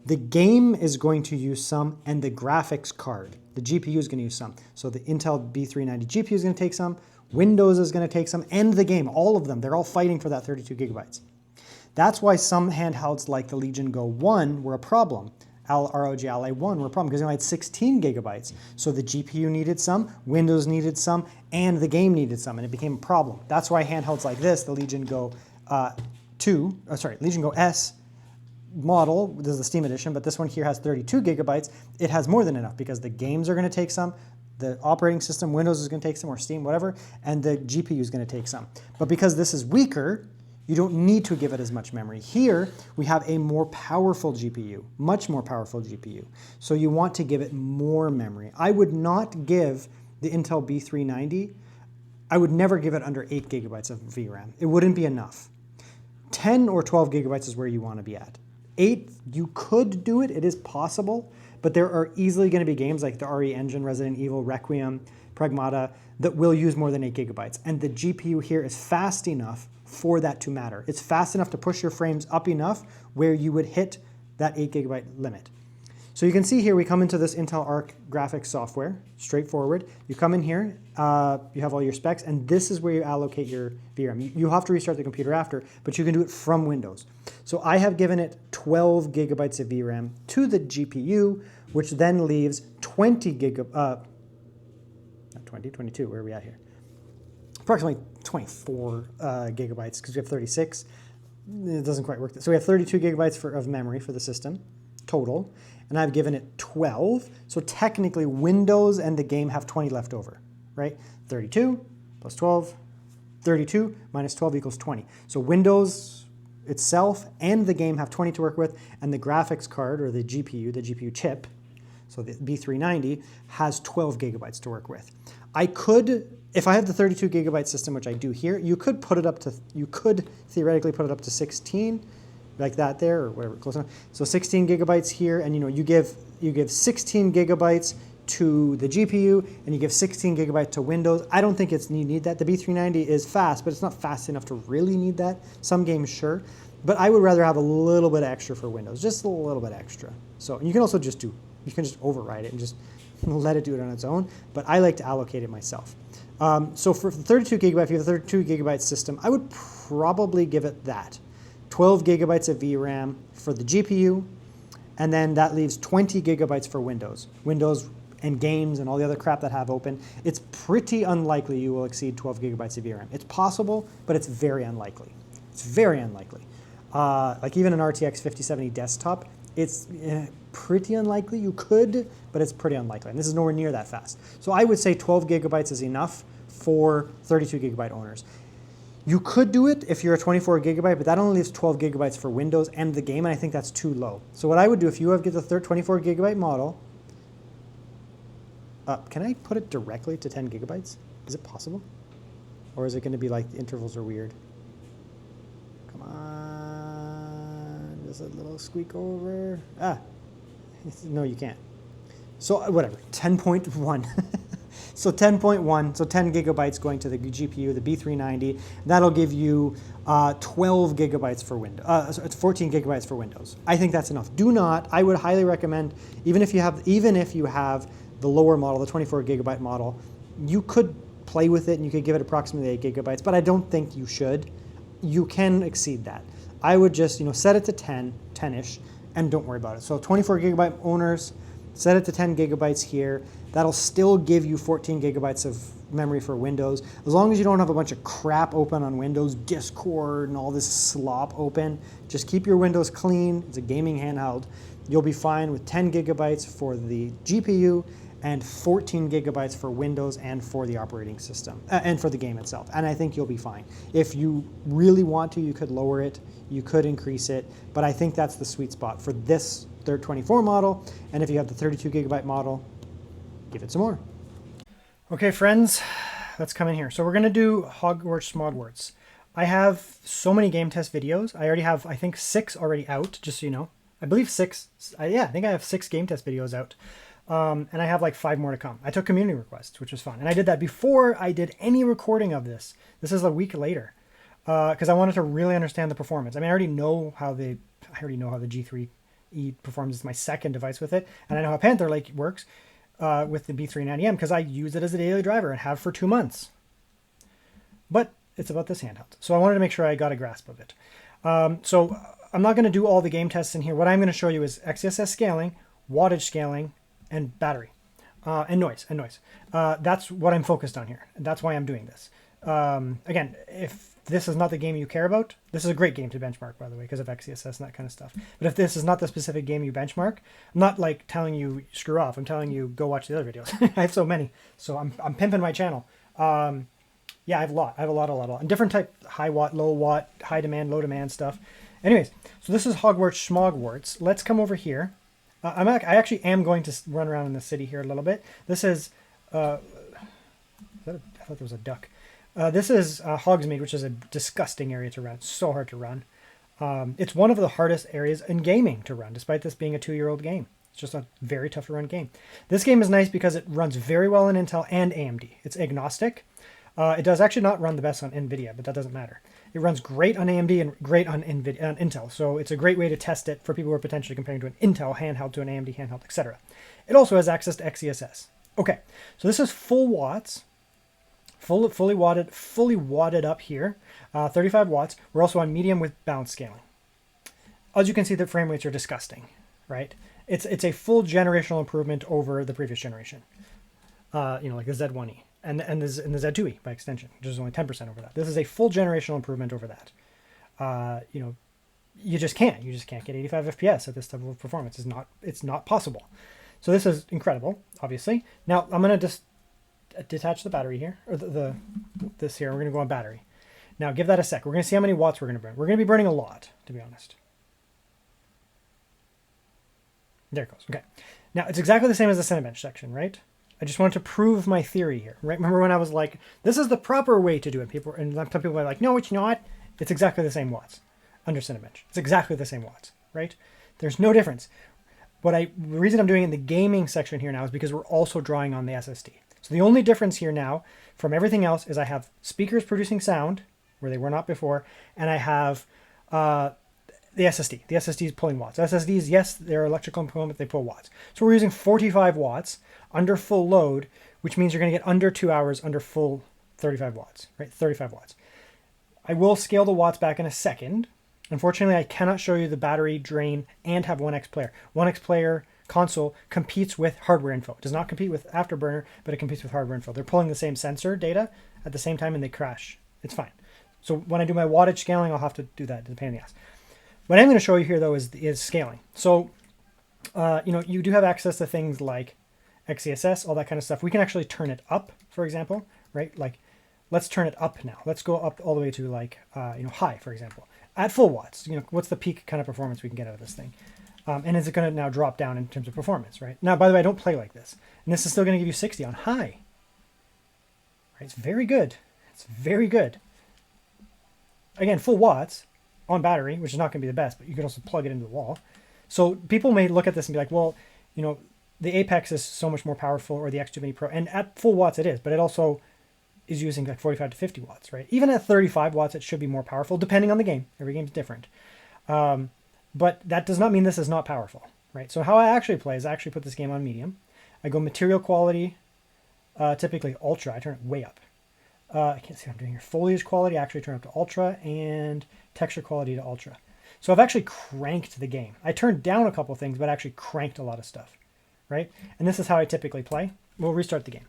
The game is going to use some, and the graphics card, the GPU is going to use some. So the Intel B390 GPU is going to take some, Windows is going to take some, and the game, all of them. They're all fighting for that 32 gigabytes. That's why some handhelds like the Legion Go 1 were a problem. ROG Ally 1 were a problem because they only had 16 gigabytes. So the GPU needed some, Windows needed some, and the game needed some, and it became a problem. That's why handhelds like this, the Legion Go Legion Go S model, this is the Steam edition, but this one here has 32 gigabytes. It has more than enough because the games are going to take some, the operating system, Windows is going to take some, or Steam, whatever, and the GPU is going to take some. But because this is weaker, you don't need to give it as much memory. Here, we have a more powerful GPU, much more powerful GPU. So you want to give it more memory. I would not give the Intel B390, I would never give it under 8 gigabytes of VRAM. It wouldn't be enough. 10 or 12 gigabytes is where you want to be at. 8, you could do it, it is possible, but there are easily going to be games like the RE Engine, Resident Evil, Requiem, Pragmata, that will use more than 8 gigabytes. And the GPU here is fast enough for that to matter. It's fast enough to push your frames up enough where you would hit that 8 gigabyte limit. So you can see here we come into this Intel Arc graphics software, straightforward. You come in here, you have all your specs, and this is where you allocate your VRAM. You have to restart the computer after, but you can do it from Windows. So I have given it 12 gigabytes of VRAM to the GPU, which then leaves 22, where are we at here? Approximately 24 gigabytes because we have 36. It doesn't quite work. So we have 32 gigabytes of memory for the system total, and I've given it 12. So technically Windows and the game have 20 left over, right? 32 plus 12, 32 minus 12 equals 20. So Windows itself and the game have 20 to work with, and the graphics card or the GPU chip, so the B390, has 12 gigabytes to work with. I could, if I have the 32 gigabyte system, which I do here, you could theoretically put it up to 16, like that there, or whatever, close enough. So 16 gigabytes here, and you give 16 gigabytes to the GPU and you give 16 gigabyte to Windows. I don't think you need that. The B390 is fast, but it's not fast enough to really need that. Some games, sure. But I would rather have a little bit extra for Windows, just a little bit extra. So and you can also you can just override it and just let it do it on its own. But I like to allocate it myself. So for 32 gigabyte, if you have a 32 gigabyte system, I would probably give it that. 12 gigabytes of VRAM for the GPU, and then that leaves 20 gigabytes for Windows. Windows and games and all the other crap that have open. It's pretty unlikely you will exceed 12 gigabytes of VRAM. It's possible, but it's very unlikely. It's very unlikely. Like even an RTX 5070 desktop, it's pretty unlikely you could, but it's pretty unlikely. And this is nowhere near that fast. So I would say 12 gigabytes is enough for 32 gigabyte owners. You could do it if you're a 24 gigabyte, but that only leaves 12 gigabytes for Windows and the game, and I think that's too low. So what I would do if you have get the 24 gigabyte model, can I put it directly to 10 gigabytes? Is it possible? Or is it going to be like the intervals are weird? Come on, just a little squeak over. No, you can't. So whatever, 10.1. So 10.1, so 10 gigabytes going to the GPU, the B390. That'll give you 12 gigabytes for Windows. It's 14 gigabytes for Windows. I think that's enough. I would highly recommend, even if you have the lower model, the 24 gigabyte model, you could play with it and you could give it approximately 8 gigabytes, but I don't think you should. You can exceed that. I would just, set it to 10-ish, and don't worry about it. So 24 gigabyte owners, set it to 10 gigabytes here. That'll still give you 14 gigabytes of memory for Windows. As long as you don't have a bunch of crap open on Windows, Discord and all this slop open, just keep your Windows clean. It's a gaming handheld. You'll be fine with 10 gigabytes for the GPU and 14 gigabytes for Windows and for the operating system and for the game itself. And I think you'll be fine. If you really want to, you could lower it, you could increase it, but I think that's the sweet spot for this 24 model. And if you have the 32 gigabyte model, give it some more. Okay, friends, let's come in here. So we're going to do Hogwarts Smogwarts. I have so many game test videos. I already have, I think, 6 already out, just so you know. I believe 6. I think I have 6 game test videos out. And I have like 5 more to come. I took community requests, which was fun. And I did that before I did any recording of this. This is a week later because I wanted to really understand the performance. I mean, I already know how the G3E performs. It's my second device with it. And I know how Panther Lake works with the B390M because I use it as a daily driver and have for 2 months. But it's about this handheld. So I wanted to make sure I got a grasp of it. So I'm not going to do all the game tests in here. What I'm going to show you is XeSS scaling, wattage scaling, and battery, and noise. That's what I'm focused on here. And that's why I'm doing this. Again, if this is not the game you care about, this is a great game to benchmark, by the way, because of XeSS and that kind of stuff. But if this is not the specific game you benchmark, I'm not like telling you screw off. I'm telling you go watch the other videos. I have so many, so I'm pimping my channel. Yeah, I have a lot. And different type, high watt, low watt, high demand, low demand stuff. Anyways, so this is Hogwarts Schmogwarts. Let's come over here. I actually am going to run around in the city here a little bit. This is, I thought there was a duck. This is Hogsmeade, which is a disgusting area to run. It's so hard to run. It's one of the hardest areas in gaming to run, despite this being a 2-year-old game. It's just a very tough to run game. This game is nice because it runs very well in Intel and AMD. It's agnostic. It does actually not run the best on NVIDIA, but that doesn't matter. It runs great on AMD and great on Intel, so it's a great way to test it for people who are potentially comparing to an Intel handheld to an AMD handheld, etc. It also has access to XeSS. Okay, so this is full watts, fully watted up here, 35 watts. We're also on medium with bounce scaling. As you can see, the frame rates are disgusting, right? It's a full generational improvement over the previous generation, like the Z1E. And the Z2E by extension, which is only 10% over that. This is a full generational improvement over that. You just can't get 85 FPS at this level of performance. It's not possible. So this is incredible, obviously. Now I'm going to just detach the battery here, or this here. We're going to go on battery. Now give that a sec. We're going to see how many watts we're going to burn. We're going to be burning a lot, to be honest. There it goes. Okay. Now it's exactly the same as the Cinebench section, right? I just wanted to prove my theory here, right? Remember when I was like, this is the proper way to do it. Some people are like, no, it's not. It's exactly the same watts under Cinebench. It's exactly the same watts, right? There's no difference. The reason I'm doing it in the gaming section here now is because we're also drawing on the SSD. So the only difference here now from everything else is I have speakers producing sound where they were not before, and I have the SSD. The SSD is pulling watts. SSDs, yes, they're electrical component, they pull watts. So we're using 45 watts under full load, which means you're going to get under 2 hours under full 35 watts, right? 35 watts. I will scale the watts back in a second. Unfortunately, I cannot show you the battery drain and have OneXPlayer. OneXPlayer console competes with hardware info. It does not compete with Afterburner, but it competes with hardware info. They're pulling the same sensor data at the same time and they crash. It's fine. So when I do my wattage scaling, I'll have to do that. It's a pain in the ass. What I'm going to show you here, though, is scaling. So, you do have access to things like XeSS, all that kind of stuff. We can actually turn it up, for example, right? Like, let's turn it up now. Let's go up all the way to like, high, for example. At full watts, what's the peak kind of performance we can get out of this thing? And is it going to now drop down in terms of performance, right? Now, by the way, I don't play like this. And this is still going to give you 60 on high. Right? It's very good. It's very good. Again, full watts on battery, which is not going to be the best, but you can also plug it into the wall. So people may look at this and be like, well, the Apex is so much more powerful, or the X2 Mini Pro. And at full watts it is, but it also is using like 45 to 50 watts, right? Even at 35 watts, it should be more powerful, depending on the game. Every game's different. But that does not mean this is not powerful, right? So how I actually play is I actually put this game on medium. I go material quality, typically ultra. I turn it way up. I can't see what I'm doing here. Foliage quality, I actually turn up to ultra, and texture quality to ultra. So I've actually cranked the game. I turned down a couple things, but actually cranked a lot of stuff, right? And this is how I typically play. We'll restart the game.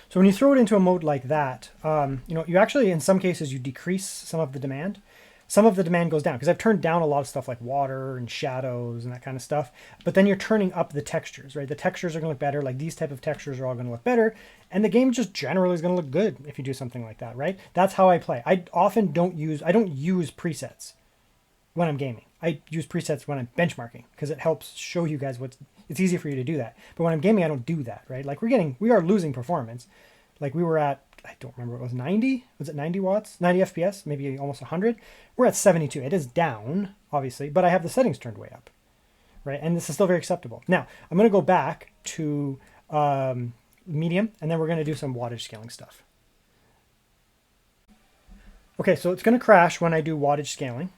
So when you throw it into a mode like that, you actually, in some cases, you decrease some of the demand. Some of the demand goes down because I've turned down a lot of stuff like water and shadows and that kind of stuff. But then you're turning up the textures, right? The textures are going to look better. Like these type of textures are all going to look better. And the game just generally is going to look good if you do something like that, right? That's how I play. I don't use presets when I'm gaming. I use presets when I'm benchmarking because it helps show you guys it's easy for you to do that. But when I'm gaming, I don't do that, right? Like we are losing performance. Like we were at, I don't remember, it was 90? Was it 90 watts? 90 FPS, maybe almost 100. We're at 72. It is down, obviously, but I have the settings turned way up, right? And this is still very acceptable. Now, I'm going to go back to medium, and then we're going to do some wattage scaling stuff. Okay, so it's going to crash when I do wattage scaling.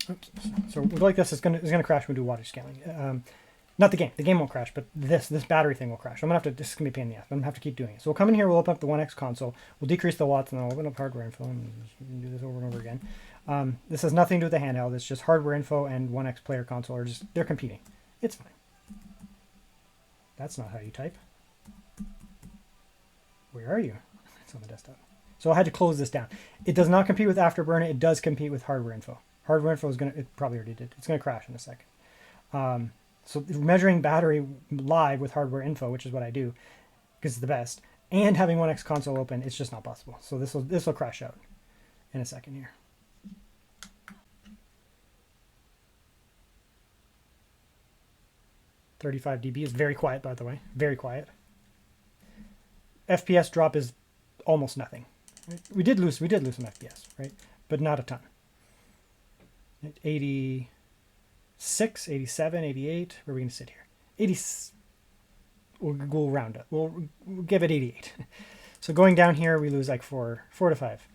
Oops. So like this, it's going to crash when we do wattage scaling. Not the game. The game won't crash, but this battery thing will crash. This is going to be a pain in the ass. I'm going to have to keep doing it. So we'll come in here, we'll open up the One X console, we'll decrease the watts, and then we'll open up hardware info, and do this over and over again. This has nothing to do with the handheld. It's just hardware info and OneXPlayer console they're competing. It's fine. That's not how you type. Where are you? It's on the desktop. So I had to close this down. It does not compete with Afterburner. It does compete with hardware info. Hardware info it probably already did. It's going to crash in a second. So measuring battery live with hardware info, which is what I do, because it's the best, and having One X console open, it's just not possible. So this will crash out in a second here. $35 dB is very quiet, by the way, very quiet. FPS drop is almost nothing. We did lose some FPS, right? But not a ton. 86, 87, 88. Where are we going to sit here? 80. We'll round up. We'll give it 88. So going down here, we lose like 4 to 5,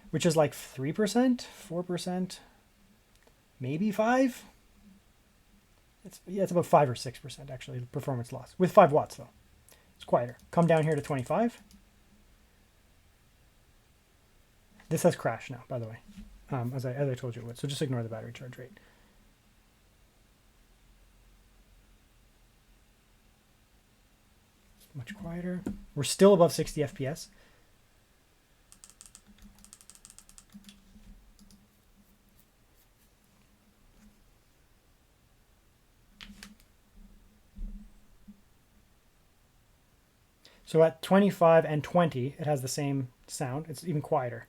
which is like 3%, 4%, maybe 5. It's about 5 or 6% actually performance loss with 5 watts though. It's quieter. Come down here to 25. This has crashed now, by the way, as I told you it would. So just ignore the battery charge rate. Much quieter. We're still above 60 FPS. So at 25 and 20, it has the same sound. It's even quieter.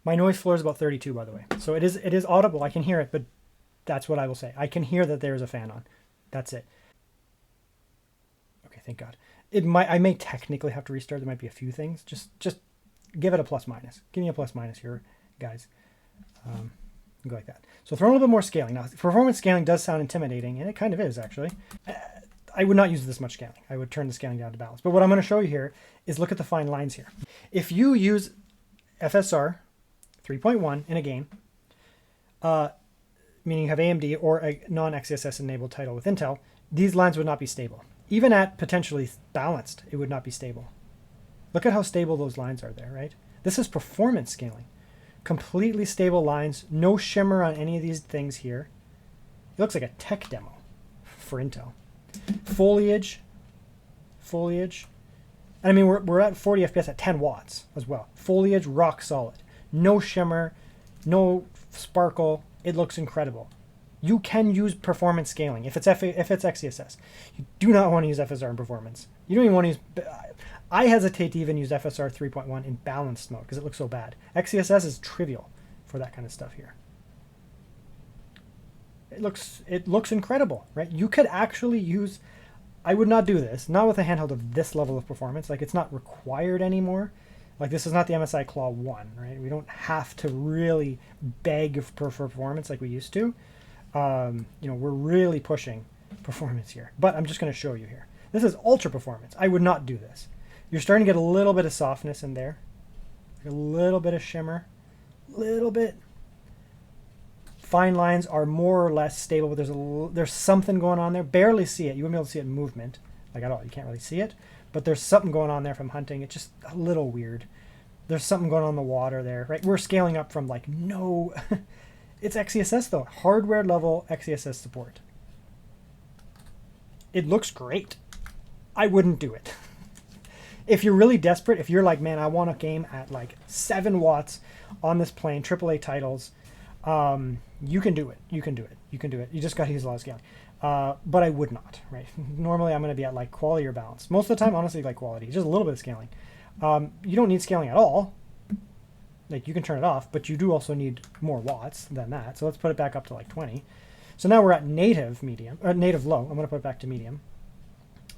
My noise floor is about 32, by the way. So it is audible. I can hear it, but that's what I will say. I can hear that there is a fan on. That's it. Okay, thank God. I may technically have to restart. There might be a few things. Just give it a plus minus. Give me a plus minus here, guys. You go like that. So throw in a little bit more scaling. Now, performance scaling does sound intimidating, and it kind of is, actually. I would not use this much scaling. I would turn the scaling down to balance. But what I'm going to show you here is look at the fine lines here. If you use FSR 3.1 in a game, meaning you have AMD or a non-XeSS enabled title with Intel, these lines would not be stable. Even at potentially balanced, it would not be stable. Look at how stable those lines are there, right? This is performance scaling. Completely stable lines, no shimmer on any of these things here. It looks like a tech demo for Intel. Foliage. And I mean, we're at 40 FPS at 10 watts as well. Foliage, rock solid. No shimmer, no sparkle. It looks incredible. You can use performance scaling if it's XeSS. You do not want to use FSR in performance. You don't even want to use... I hesitate to even use FSR 3.1 in balanced mode because it looks so bad. XeSS is trivial for that kind of stuff here. It looks incredible, right? You could actually use... I would not do this, not with a handheld of this level of performance. Like, it's not required anymore. Like, this is not the MSI Claw 1, right? We don't have to really beg for performance like we used to. You know, we're really pushing performance here. But I'm just going to show you here. This is ultra performance. I would not do this. You're starting to get a little bit of softness in there. A little bit of shimmer. Little bit. Fine lines are more or less stable, but there's something going on there. Barely see it. You wouldn't be able to see it in movement, like at all. You can't really see it. But there's something going on there from hunting. It's just a little weird. There's something going on in the water there, right? We're scaling up from like no... It's XeSS though. Hardware level XeSS support. It looks great. I wouldn't do it. If you're really desperate, if you're like, man, I want a game at like 7 watts on this plane, AAA titles, you can do it. You can do it. You can do it. You just got to use a lot of scaling. But I would not, right? Normally I'm going to be at like quality or balance. Most of the time, honestly, like quality. Just a little bit of scaling. You don't need scaling at all. Like, you can turn it off, but you do also need more watts than that. So let's put it back up to like 20. So now we're at native medium, or native low. I'm going to put it back to medium.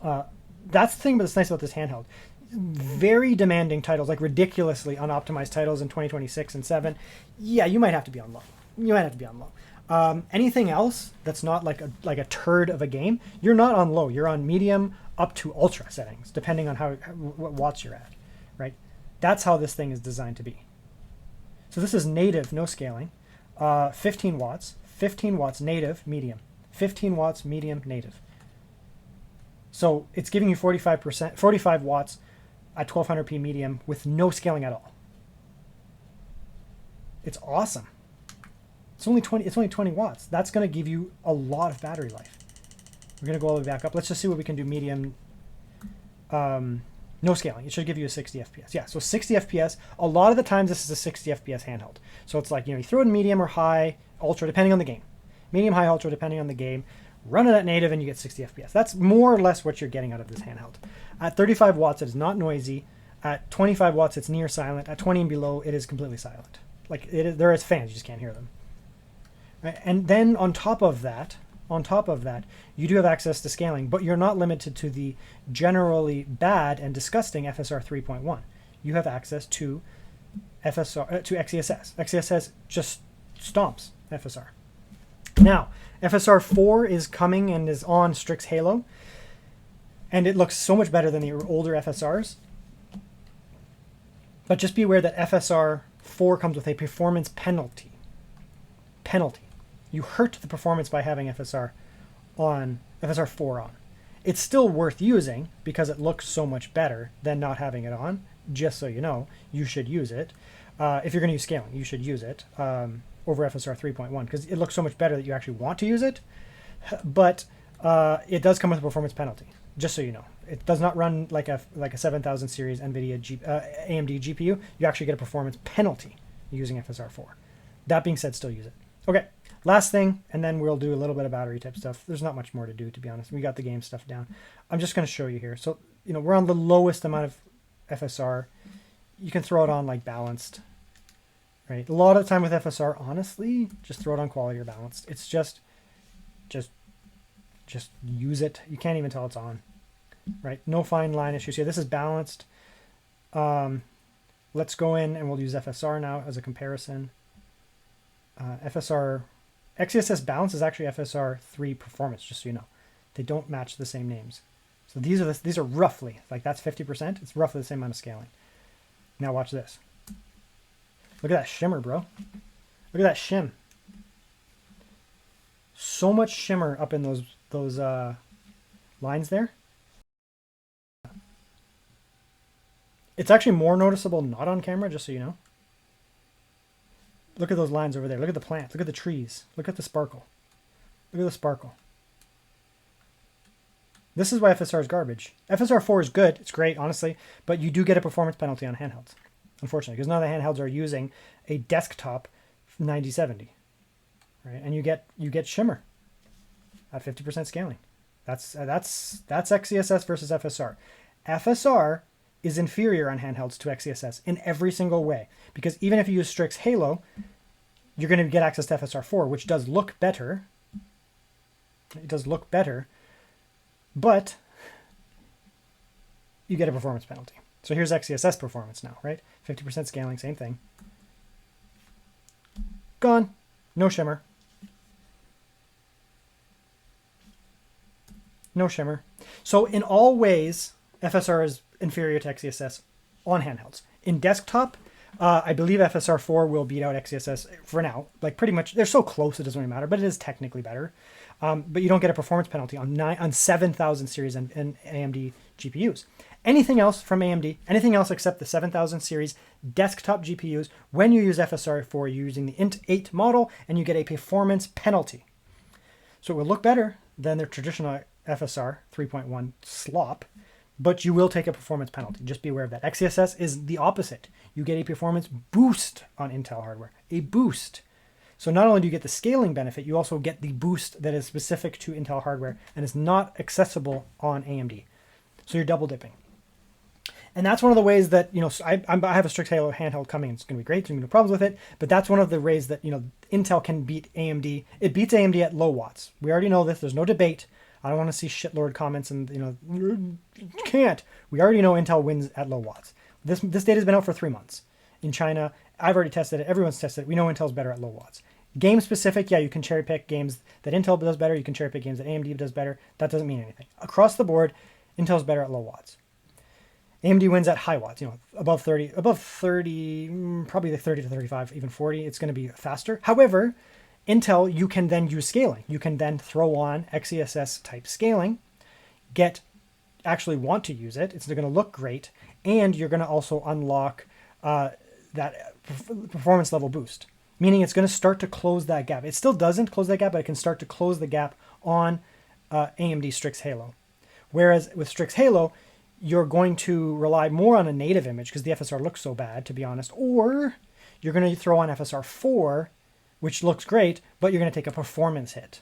That's the thing that's nice about this handheld. Very demanding titles, like ridiculously unoptimized titles in 2026 and 7. Yeah, you might have to be on low. You might have to be on low. Anything else that's not like a turd of a game, you're not on low. You're on medium up to ultra settings, depending on what watts you're at, right? That's how this thing is designed to be. So this is native, no scaling. 15 watts. 15 watts native, medium. 15 watts medium, native. So it's giving you 45 watts at 1200p medium with no scaling at all. It's awesome. It's only 20 watts. That's going to give you a lot of battery life. We're going to go all the way back up. Let's just see what we can do medium. No scaling. It should give you a 60 FPS. Yeah, so 60 FPS. A lot of the times this is a 60 FPS handheld. So it's like, you know, you throw it in medium or high, ultra, depending on the game. Medium, high, ultra, depending on the game. Run it at native and you get 60 FPS. That's more or less what you're getting out of this handheld. At 35 watts, it is not noisy. At 25 watts, it's near silent. At 20 and below, it is completely silent. Like, there is fans, you just can't hear them. Right? And then on top of that, you do have access to scaling, but you're not limited to the generally bad and disgusting FSR 3.1. You have access to FSR to XeSS. XeSS just stomps FSR. Now, FSR 4 is coming and is on Strix Halo, and it looks so much better than the older FSRs. But just be aware that FSR 4 comes with a performance penalty. You hurt the performance by having FSR 4 on. It's still worth using because it looks so much better than not having it on. Just so you know, you should use it. If you're going to use scaling, you should use it over FSR 3.1 because it looks so much better that you actually want to use it. But it does come with a performance penalty, just so you know. It does not run like a 7000 series NVIDIA AMD GPU. You actually get a performance penalty using FSR 4. That being said, still use it. Okay, last thing, and then we'll do a little bit of battery type stuff. There's not much more to do, to be honest. We got the game stuff down. I'm just going to show you here. So, you know, we're on the lowest amount of FSR. You can throw it on like balanced, right? A lot of the time with FSR, honestly, just throw it on quality or balanced. It's just use it. You can't even tell it's on, right? No fine line issues here. This is balanced. Let's go in and we'll use FSR now as a comparison. FSR XeSS Balance is actually FSR 3 Performance, just so you know. They don't match the same names. So these are roughly, like that's 50%. It's roughly the same amount of scaling. Now watch this. Look at that shimmer, bro. Look at that shim. So much shimmer up in those lines there. It's actually more noticeable not on camera, just so you know. Look at those lines over there. Look at the plants. Look at the trees. Look at the sparkle. Look at the sparkle. This is why FSR is garbage. FSR 4 is good. It's great, honestly. But you do get a performance penalty on handhelds, unfortunately, because none of the handhelds are using a desktop 9070. Right? And you get shimmer at 50% scaling. That's XeSS versus FSR. FSR is inferior on handhelds to XeSS in every single way, because even if you use Strix Halo, you're going to get access to FSR 4, which does look better. It does look better, but you get a performance penalty. So here's XeSS performance now, right? 50% scaling, same thing. Gone. No shimmer. No shimmer. So in all ways, FSR is inferior to XeSS on handhelds. In desktop, I believe FSR 4 will beat out XeSS for now. Like pretty much, they're so close it doesn't really matter, but it is technically better. But you don't get a performance penalty on 7000 series and AMD GPUs. Anything else from AMD, anything else except the 7000 series desktop GPUs, when you use FSR 4, you're using the Int 8 model, and you get a performance penalty. So it will look better than their traditional FSR 3.1 slop, but you will take a performance penalty. Just be aware of that. XeSS is the opposite. You get a performance boost on Intel hardware, a boost. So not only do you get the scaling benefit, you also get the boost that is specific to Intel hardware and is not accessible on AMD. So you're double dipping. And that's one of the ways that, you know, I have a Strix Halo handheld coming. It's going to be great. There's going to be no problems with it. But that's one of the ways that, you know, Intel can beat AMD. It beats AMD at low watts. We already know this. There's no debate. I don't want to see shitlord comments and, you know, can't. We already know Intel wins at low watts. This data has been out for 3 months. In China, I've already tested it. Everyone's tested it. We know Intel's better at low watts. Game specific, yeah, you can cherry pick games that Intel does better. You can cherry pick games that AMD does better. That doesn't mean anything. Across the board, Intel's better at low watts. AMD wins at high watts, you know, above 30, probably like 30 to 35, even 40. It's going to be faster. However, Intel, you can then use scaling. You can then throw on XeSS type scaling, actually want to use it. It's going to look great. And you're going to also unlock that performance level boost, meaning it's going to start to close that gap. It still doesn't close that gap, but it can start to close the gap on AMD Strix Halo. Whereas with Strix Halo, you're going to rely more on a native image because the FSR looks so bad, to be honest, or you're going to throw on FSR 4, which looks great, but you're going to take a performance hit.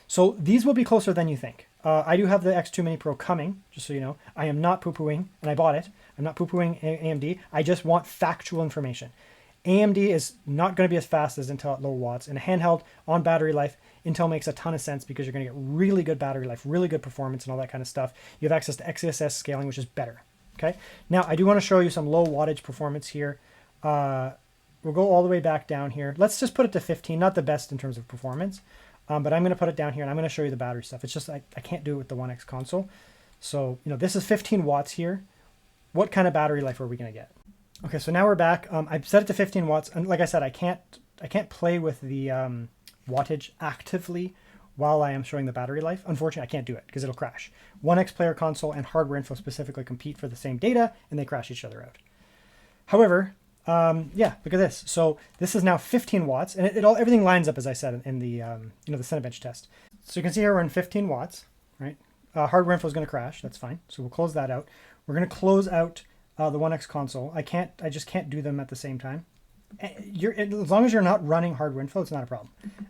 So these will be closer than you think. I do have the X2 Mini Pro coming, just so you know. I am not poo-pooing, and I bought it. I'm not poo-pooing AMD. I just want factual information. AMD is not going to be as fast as Intel at low watts. In a handheld, on battery life, Intel makes a ton of sense because you're going to get really good battery life, really good performance, and all that kind of stuff. You have access to XeSS scaling, which is better. Okay. Now, I do want to show you some low wattage performance here. We'll go all the way back down here. Let's just put it to 15. Not the best in terms of performance, but I'm going to put it down here, and I'm going to show you the battery stuff. It's just I can't do it with the One X console. So, you know, this is 15 watts here. What kind of battery life are we going to get? Okay, so now we're back. I've set it to 15 watts, and like I said, I can't play with the wattage actively while I am showing the battery life. Unfortunately, I can't do it because it'll crash. OneXPlayer console and hardware info specifically compete for the same data, and they crash each other out. However, yeah, look at this. So this is now 15 watts, and everything lines up as I said in the the Cinebench test. So you can see here we're in 15 watts, right? Hardware info is going to crash. That's fine. So we'll close that out. We're going to close out the One X console. I just can't do them at the same time. As long as you're not running hardware info, it's not a problem.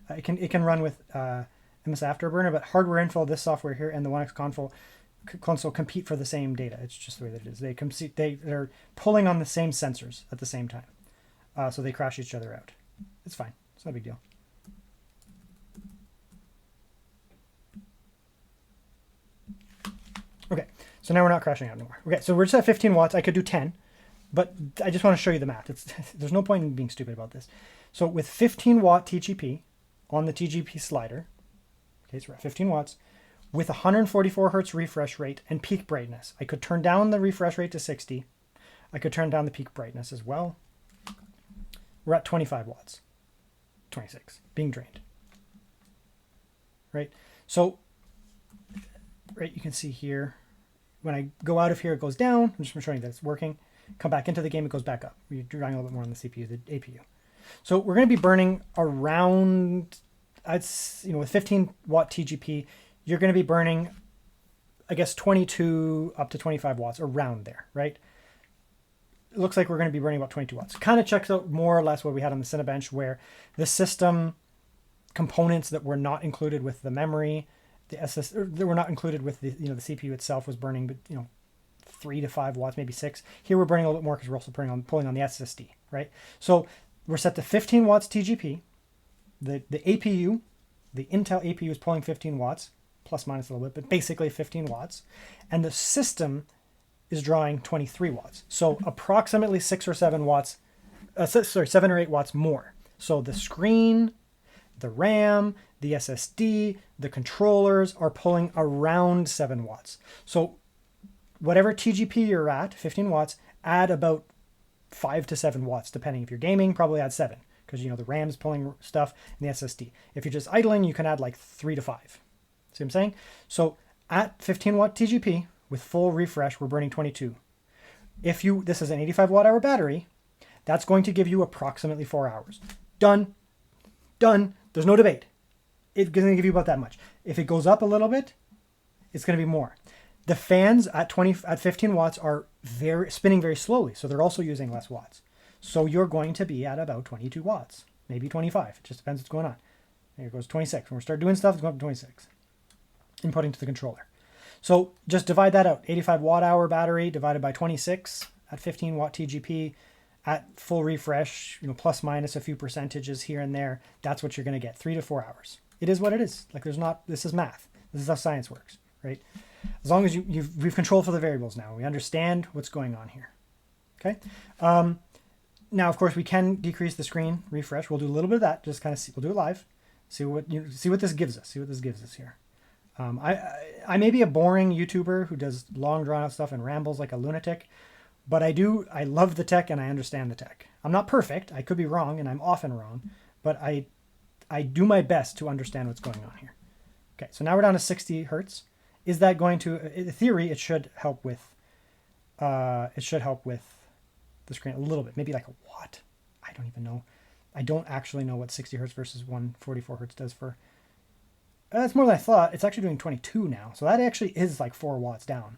It can run with MS Afterburner, but hardware info, this software here, and the One X console compete for the same data. It's just the way that it is. They're pulling on the same sensors at the same time, so they crash each other out. It's fine. It's not a big deal. Okay, so now we're not crashing out anymore. Okay, so we're just at 15 watts. I could do 10, but I just want to show you the math. There's no point in being stupid about this. So with 15 watt TGP on the TGP slider, okay, so we're at 15 watts, with 144 hertz refresh rate and peak brightness. I could turn down the refresh rate to 60. I could turn down the peak brightness as well. We're at 25 watts, 26, being drained, right? So, right, you can see here, when I go out of here, it goes down. I'm just showing you that it's working. Come back into the game, it goes back up. You're drawing a little bit more on the CPU, the APU. So we're going to be burning around, with 15 watt TGP, you're going to be burning, I guess, 22 up to 25 watts, around there, right? It looks like we're going to be burning about 22 watts. Kind of checks out more or less what we had on the Cinebench, where the system components that were not included with the memory, the SS, or that were not included with the the CPU itself was burning, but 3 to 5 watts, maybe 6. Here we're burning a little bit more because we're also pulling on the SSD, right? So we're set to 15 watts TGP. The APU, the Intel APU is pulling 15 watts, plus minus a little bit, but basically 15 watts. And the system is drawing 23 watts. So approximately 6 or 7 watts, 7 or 8 watts more. So the screen, the RAM, the SSD, the controllers are pulling around 7 watts. So whatever TGP you're at, 15 watts, add about 5 to 7 watts, depending. If you're gaming, probably add 7, because the RAM is pulling stuff and the SSD. If you're just idling, you can add like 3 to 5. See what I'm saying? So at 15 watt TGP with full refresh, we're burning 22. This is an 85 watt hour battery, that's going to give you approximately 4 hours. Done. There's no debate. It's going to give you about that much. If it goes up a little bit, it's going to be more. The fans at 15 watts are spinning very slowly, so they're also using less watts. So you're going to be at about 22 watts, maybe 25. It just depends what's going on. There it goes, 26. When we start doing stuff, it's going up to 26. Inputting to the controller. So just divide that out. 85 watt hour battery divided by 26 at 15 watt TGP at full refresh, plus minus a few percentages here and there. That's what you're going to get, 3 to 4 hours. It is what it is. This is math. This is how science works, right? As long as we've controlled for the variables now. We understand what's going on here. Okay. Now, of course, we can decrease the screen refresh. We'll do a little bit of that. Just kind of see. We'll do it live. See what this gives us. See what this gives us here. I may be a boring YouTuber who does long drawn out stuff and rambles like a lunatic, but I love the tech and I understand the tech. I'm not perfect. I could be wrong, and I'm often wrong, but I do my best to understand what's going on here. Okay, so now we're down to 60 hertz. Is that going to, in theory, it should help with the screen a little bit, maybe like a watt. I don't even know. I don't actually know what 60 hertz versus 144 hertz does for. That's more than I thought. It's actually doing 22 now, so that actually is like 4 watts down.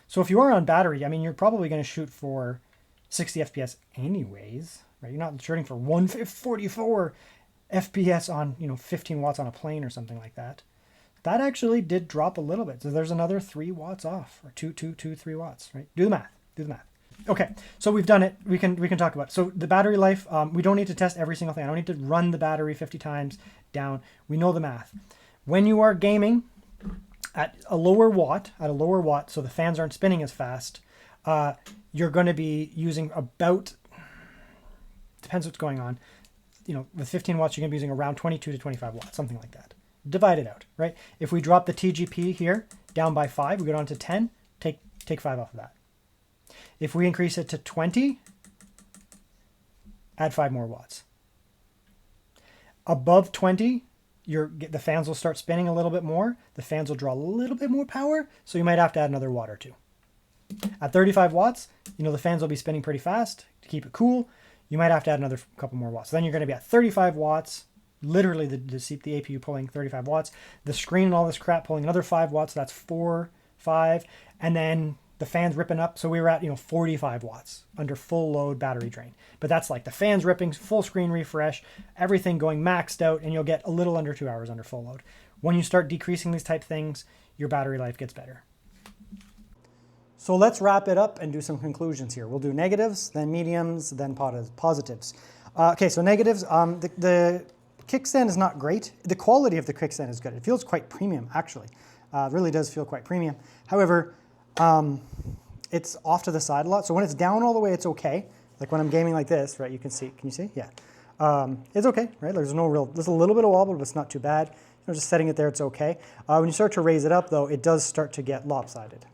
So if you are on battery, you're probably going to shoot for 60 FPS anyways, right? You're not shooting for 144 FPS on 15 watts on a plane or something like that. That actually did drop a little bit. So there's another 3 watts off, or 3 watts, right? Do the math. Okay, so we've done it. We can talk about it. So the battery life, we don't need to test every single thing. I don't need to run the battery 50 times down. We know the math. When you are gaming at a lower watt, so the fans aren't spinning as fast, you're going to be using about, depends what's going on, with 15 watts, you're going to be using around 22 to 25 watts, something like that. Divide it out, right? If we drop the TGP here down by 5, we go down to 10, take 5 off of that. If we increase it to 20, add 5 more watts. Above 20, the fans will start spinning a little bit more. The fans will draw a little bit more power, so you might have to add another watt or 2. At 35 watts, the fans will be spinning pretty fast to keep it cool. You might have to add another couple more watts. So then you're going to be at 35 watts, literally the APU pulling 35 watts, the screen and all this crap pulling another 5 watts, so that's 5, and then the fans ripping up, so we were at 45 watts under full load battery drain. But that's like the fans ripping, full screen refresh, everything going maxed out, and you'll get a little under 2 hours under full load. When you start decreasing these type things, your battery life gets better. So let's wrap it up and do some conclusions here. We'll do negatives, then mediums, then positives. Okay, so negatives, the kickstand is not great. The quality of the kickstand is good. It feels quite premium, actually. It really does feel quite premium. However, it's off to the side a lot. So when it's down all the way, it's okay. Like when I'm gaming like this, right, you can see, can you see? Yeah. It's okay, right? There's a little bit of wobble, but it's not too bad. You know, just setting it there, it's okay. When you start to raise it up though, it does start to get lopsided.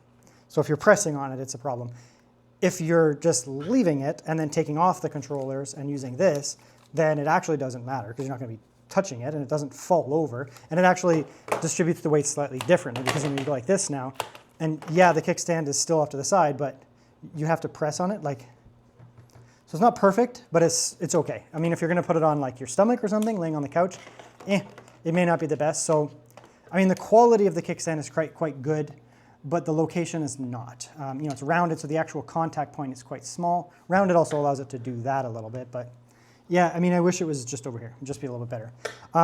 So if you're pressing on it, it's a problem. If you're just leaving it and then taking off the controllers and using this, then it actually doesn't matter because you're not going to be touching it and it doesn't fall over. And it actually distributes the weight slightly differently because when you go like this now, and yeah, the kickstand is still off to the side, but you have to press on it like, so it's not perfect, but it's okay. I mean, if you're going to put it on like your stomach or something, laying on the couch, it may not be the best. So, I mean, the quality of the kickstand is quite good, but the location is not. You know, it's rounded, so the actual contact point is quite small. Rounded also allows it to do that a little bit, but yeah, I mean, I wish it was just over here. It'd just be a little bit better.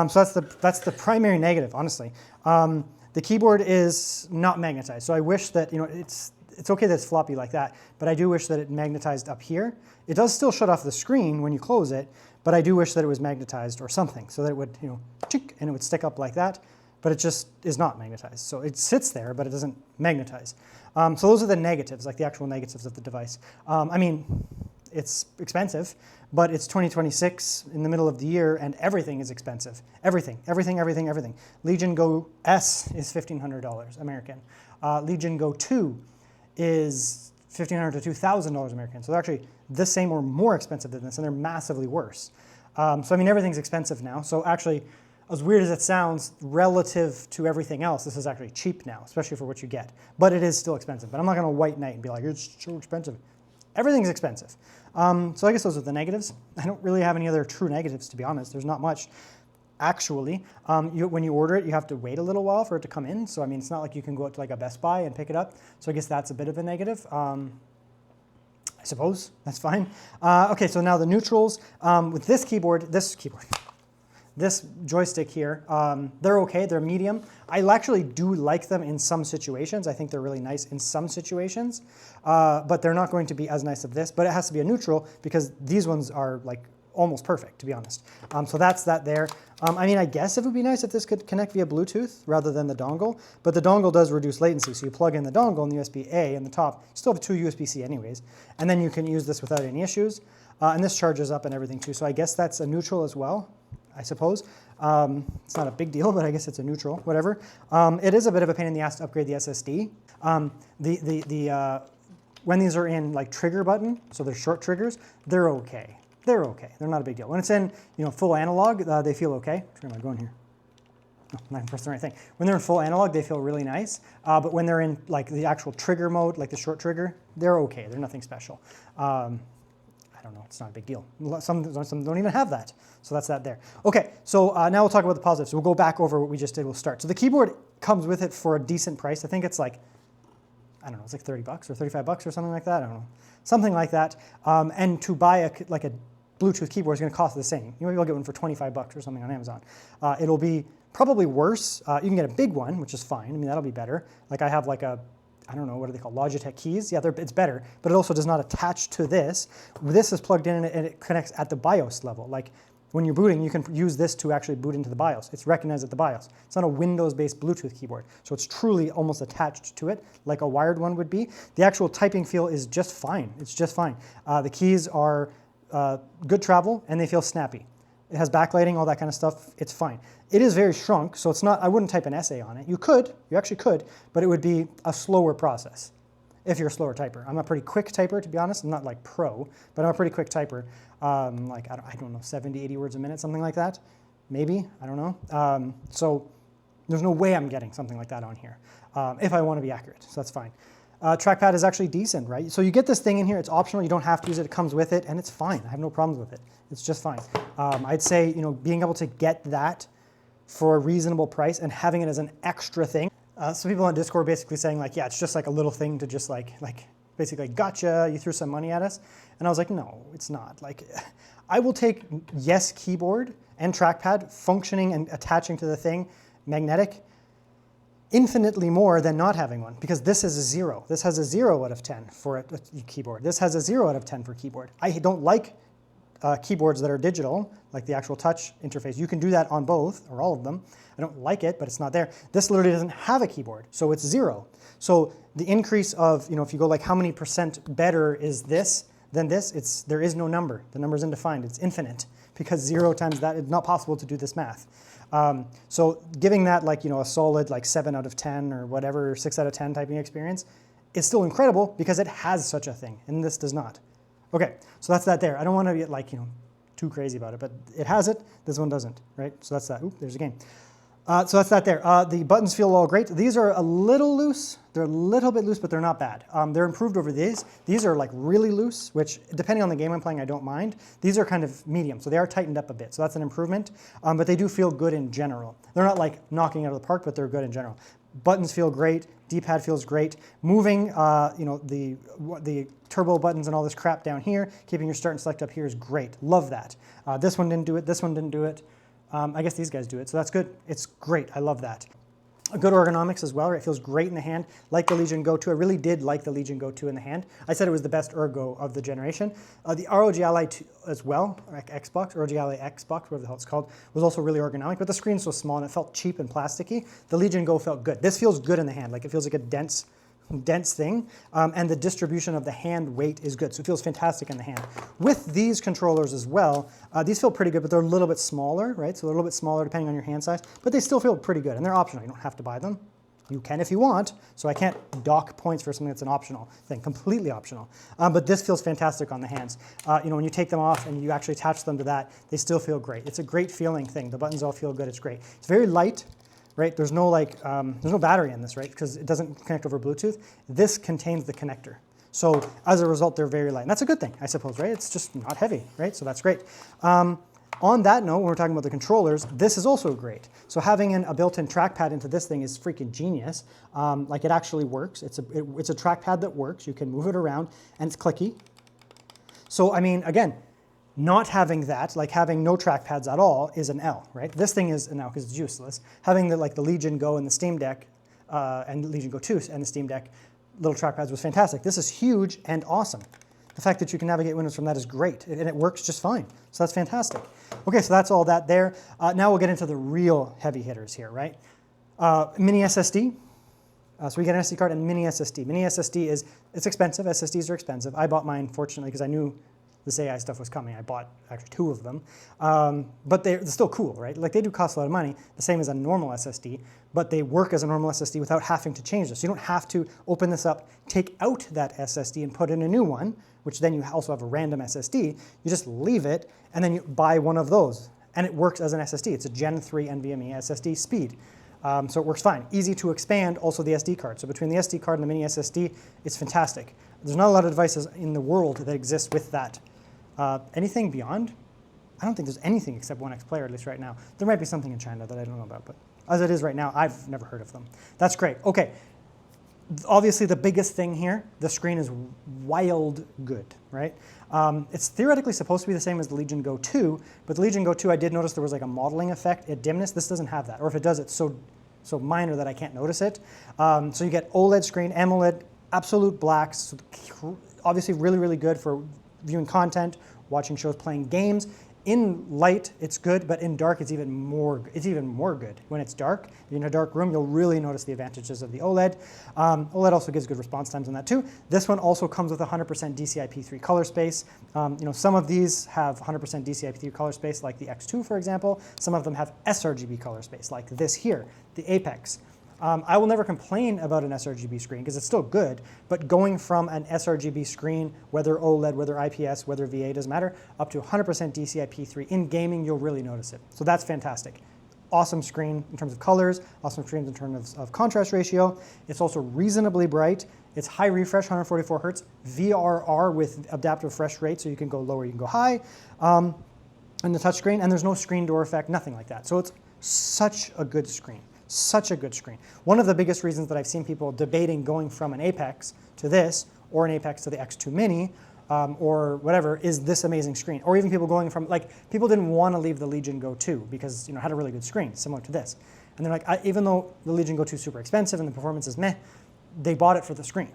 So that's the primary negative, honestly. The keyboard is not magnetized, so I wish that, you know, it's okay that it's floppy like that, but I do wish that it magnetized up here. It does still shut off the screen when you close it, but I do wish that it was magnetized or something so that it would, you know, chick, and it would stick up like that, but it just is not magnetized. So it sits there, but it doesn't magnetize. So those are the negatives, like the actual negatives of the device. I mean, it's expensive, but it's 2026 in the middle of the year and everything is expensive. Everything. Legion Go S is $1,500 American. Legion Go 2 is $1,500 to $2,000 American. So they're actually the same or more expensive than this, and they're massively worse. So I mean, everything's expensive now. So actually, as weird as it sounds, relative to everything else, this is actually cheap now, especially for what you get. But it is still expensive. But I'm not going to white knight and be like, it's so expensive. Everything's expensive. So I guess those are the negatives. I don't really have any other true negatives, to be honest. There's not much. Actually, when you order it, you have to wait a little while for it to come in. So I mean, it's not like you can go out to like a Best Buy and pick it up. So I guess that's a bit of a negative. I suppose that's fine. Okay, so now the neutrals with this joystick here, they're okay. They're medium. I actually do like them in some situations. I think they're really nice in some situations, but they're not going to be as nice as this. But it has to be a neutral because these ones are like almost perfect, to be honest. So that's that there. I mean, I guess it would be nice if this could connect via Bluetooth rather than the dongle, but the dongle does reduce latency. So you plug in the dongle and the USB-A in the top, you still have two USB-C anyways, and then you can use this without any issues. And this charges up and everything too. So I guess that's a neutral as well, I suppose. It's not a big deal, but I guess it's a neutral, whatever. It is a bit of a pain in the ass to upgrade the SSD. When these are in like trigger button, so they're short triggers, they're okay. They're okay. They're not a big deal. When it's in, you know, full analog, they feel okay. Where am I going here? Oh, I'm not pressing the right thing. When they're in full analog, they feel really nice. But when they're in like the actual trigger mode, like the short trigger, they're okay. They're nothing special. I don't know. It's not a big deal. Some don't even have that. So that's that there. Okay. So now we'll talk about the positives. So we'll go back over what we just did. We'll start. So the keyboard comes with it for a decent price. I think it's like, I don't know, it's like $30 or $35 or something like that. I don't know. Something like that. And to buy a Bluetooth keyboard is going to cost the same. You maybe you'll get one for $25 or something on Amazon. It'll be probably worse. You can get a big one, which is fine. I mean, that'll be better. Like I have like a, I don't know, what are they called? Logitech keys. Yeah, it's better, but it also does not attach to this. This is plugged in and it connects at the BIOS level. Like when you're booting, you can use this to actually boot into the BIOS. It's recognized at the BIOS. It's not a Windows-based Bluetooth keyboard. So it's truly almost attached to it, like a wired one would be. The actual typing feel is just fine. It's just fine. The keys are good travel and they feel snappy. It has backlighting, all that kind of stuff. It's fine. It is very shrunk, so it's not, I wouldn't type an essay on it. You actually could, but it would be a slower process if you're a slower typer. I'm a pretty quick typer, to be honest. I'm not like pro, but I'm a pretty quick typer. Like, I don't know, 70, 80 words a minute, something like that. Maybe, I don't know. So there's no way I'm getting something like that on here if I want to be accurate, so that's fine. Trackpad is actually decent, right? So you get this thing in here, it's optional, you don't have to use it, it comes with it, and it's fine. I have no problems with it. It's just fine. I'd say, you know, being able to get that for a reasonable price and having it as an extra thing. Some people on Discord basically saying like, yeah, it's just like a little thing to just like basically gotcha, you threw some money at us. And I was like, no, it's not. Like, I will take yes keyboard and trackpad functioning and attaching to the thing, magnetic, infinitely more than not having one, because this is a 0. This has a 0 out of 10 for a keyboard. This has a 0 out of 10 for keyboard. I don't like keyboards that are digital, like the actual touch interface. You can do that on both, or all of them. I don't like it, but it's not there. This literally doesn't have a keyboard, so it's 0. So the increase of, if you go like how many percent better is this than this, there is no number. The number is undefined. It's infinite, because 0 times that, it's not possible to do this math. So giving that like, a solid like 7 out of 10 or whatever, 6 out of 10 typing experience is still incredible because it has such a thing, and this does not. Okay, so that's that there. I don't want to get like, too crazy about it, but it has it, this one doesn't, right? So that's that. Oop, there's a game. So that's that there. The buttons feel all great. These are a little loose. They're a little bit loose, but they're not bad. They're improved over these. These are like really loose, which depending on the game I'm playing, I don't mind. These are kind of medium, so they are tightened up a bit. So that's an improvement, but they do feel good in general. They're not like knocking out of the park, but they're good in general. Buttons feel great. D-pad feels great. Moving, the turbo buttons and all this crap down here, keeping your start and select up here is great. Love that. This one didn't do it. This one didn't do it. I guess these guys do it, so that's good. It's great. I love that. Good ergonomics as well. Right? It feels great in the hand, like the Legion Go 2. I really did like the Legion Go 2 in the hand. I said it was the best ergo of the generation. The ROG Ally 2 as well, like Xbox, ROG Ally Xbox, whatever the hell it's called, was also really ergonomic, but the screen's so small and it felt cheap and plasticky. The Legion Go felt good. This feels good in the hand. Like it feels like a dense thing, and the distribution of the hand weight is good, so it feels fantastic in the hand. With these controllers as well, these feel pretty good, but they're a little bit smaller, right? So they're a little bit smaller depending on your hand size, but they still feel pretty good, and they're optional. You don't have to buy them. You can if you want, so I can't dock points for something that's an optional thing, completely optional. But this feels fantastic on the hands. When you take them off and you actually attach them to that, they still feel great. It's a great feeling thing. The buttons all feel good. It's great. It's very light. Right? There's no there's no battery in this, right? Because it doesn't connect over Bluetooth. This contains the connector. So as a result, they're very light. And that's a good thing, I suppose, right? It's just not heavy, right? So that's great. On that note, when we're talking about the controllers, this is also great. So having a built-in trackpad into this thing is freaking genius. Like it actually works. It's a trackpad that works. You can move it around and it's clicky. So I mean, again, not having that, like having no trackpads at all, is an L, right? This thing is an L because it's useless. Having the Legion Go and the Steam Deck, and the Legion Go 2 and the Steam Deck little trackpads was fantastic. This is huge and awesome. The fact that you can navigate Windows from that is great, and it works just fine. So that's fantastic. Okay, so that's all that there. Now we'll get into the real heavy hitters here, right? Mini SSD. So we get an SD card and mini SSD. Mini SSD it's expensive. SSDs are expensive. I bought mine, fortunately, because I knew this AI stuff was coming. I bought actually 2 of them, but they're still cool, right? Like they do cost a lot of money, the same as a normal SSD, but they work as a normal SSD without having to change this. You don't have to open this up, take out that SSD and put in a new one, which then you also have a random SSD. You just leave it and then you buy one of those, and it works as an SSD. It's a Gen 3 NVMe SSD speed. So it works fine. Easy to expand, also the SD card. So between the SD card and the mini SSD, it's fantastic. There's not a lot of devices in the world that exist with that. Anything beyond? I don't think there's anything except OneXPlayer, at least right now. There might be something in China that I don't know about, but as it is right now, I've never heard of them. That's great. Okay, obviously the biggest thing here, the screen is wild good, right? It's theoretically supposed to be the same as the Legion Go 2, but the Legion Go 2, I did notice there was like a modeling effect at dimness. This doesn't have that, or if it does, it's so minor that I can't notice it. So you get OLED screen, AMOLED, absolute blacks, obviously really, really good for viewing content, watching shows, playing games. In light, it's good, but in dark, it's even more good. When it's dark, you're in a dark room, you'll really notice the advantages of the OLED. OLED also gives good response times on that too. This one also comes with 100% DCI-P3 color space. Some of these have 100% DCI-P3 color space, like the X2, for example. Some of them have sRGB color space, like this here, the Apex. I will never complain about an sRGB screen because it's still good, but going from an sRGB screen, whether OLED, whether IPS, whether VA, doesn't matter, up to 100% DCI-P3 in gaming, you'll really notice it. So that's fantastic. Awesome screen in terms of colors, awesome screen in terms of contrast ratio. It's also reasonably bright. It's high refresh, 144 hertz, VRR with adaptive refresh rate, so you can go lower, you can go high, and the touchscreen, and there's no screen door effect, nothing like that. So it's such a good screen. Such a good screen. One of the biggest reasons that I've seen people debating going from an Apex to this, or an Apex to the X2 Mini, or whatever, is this amazing screen. Or even people going from, people didn't want to leave the Legion Go 2 because it had a really good screen, similar to this. And they're like, even though the Legion Go 2 is super expensive and the performance is meh, they bought it for the screen.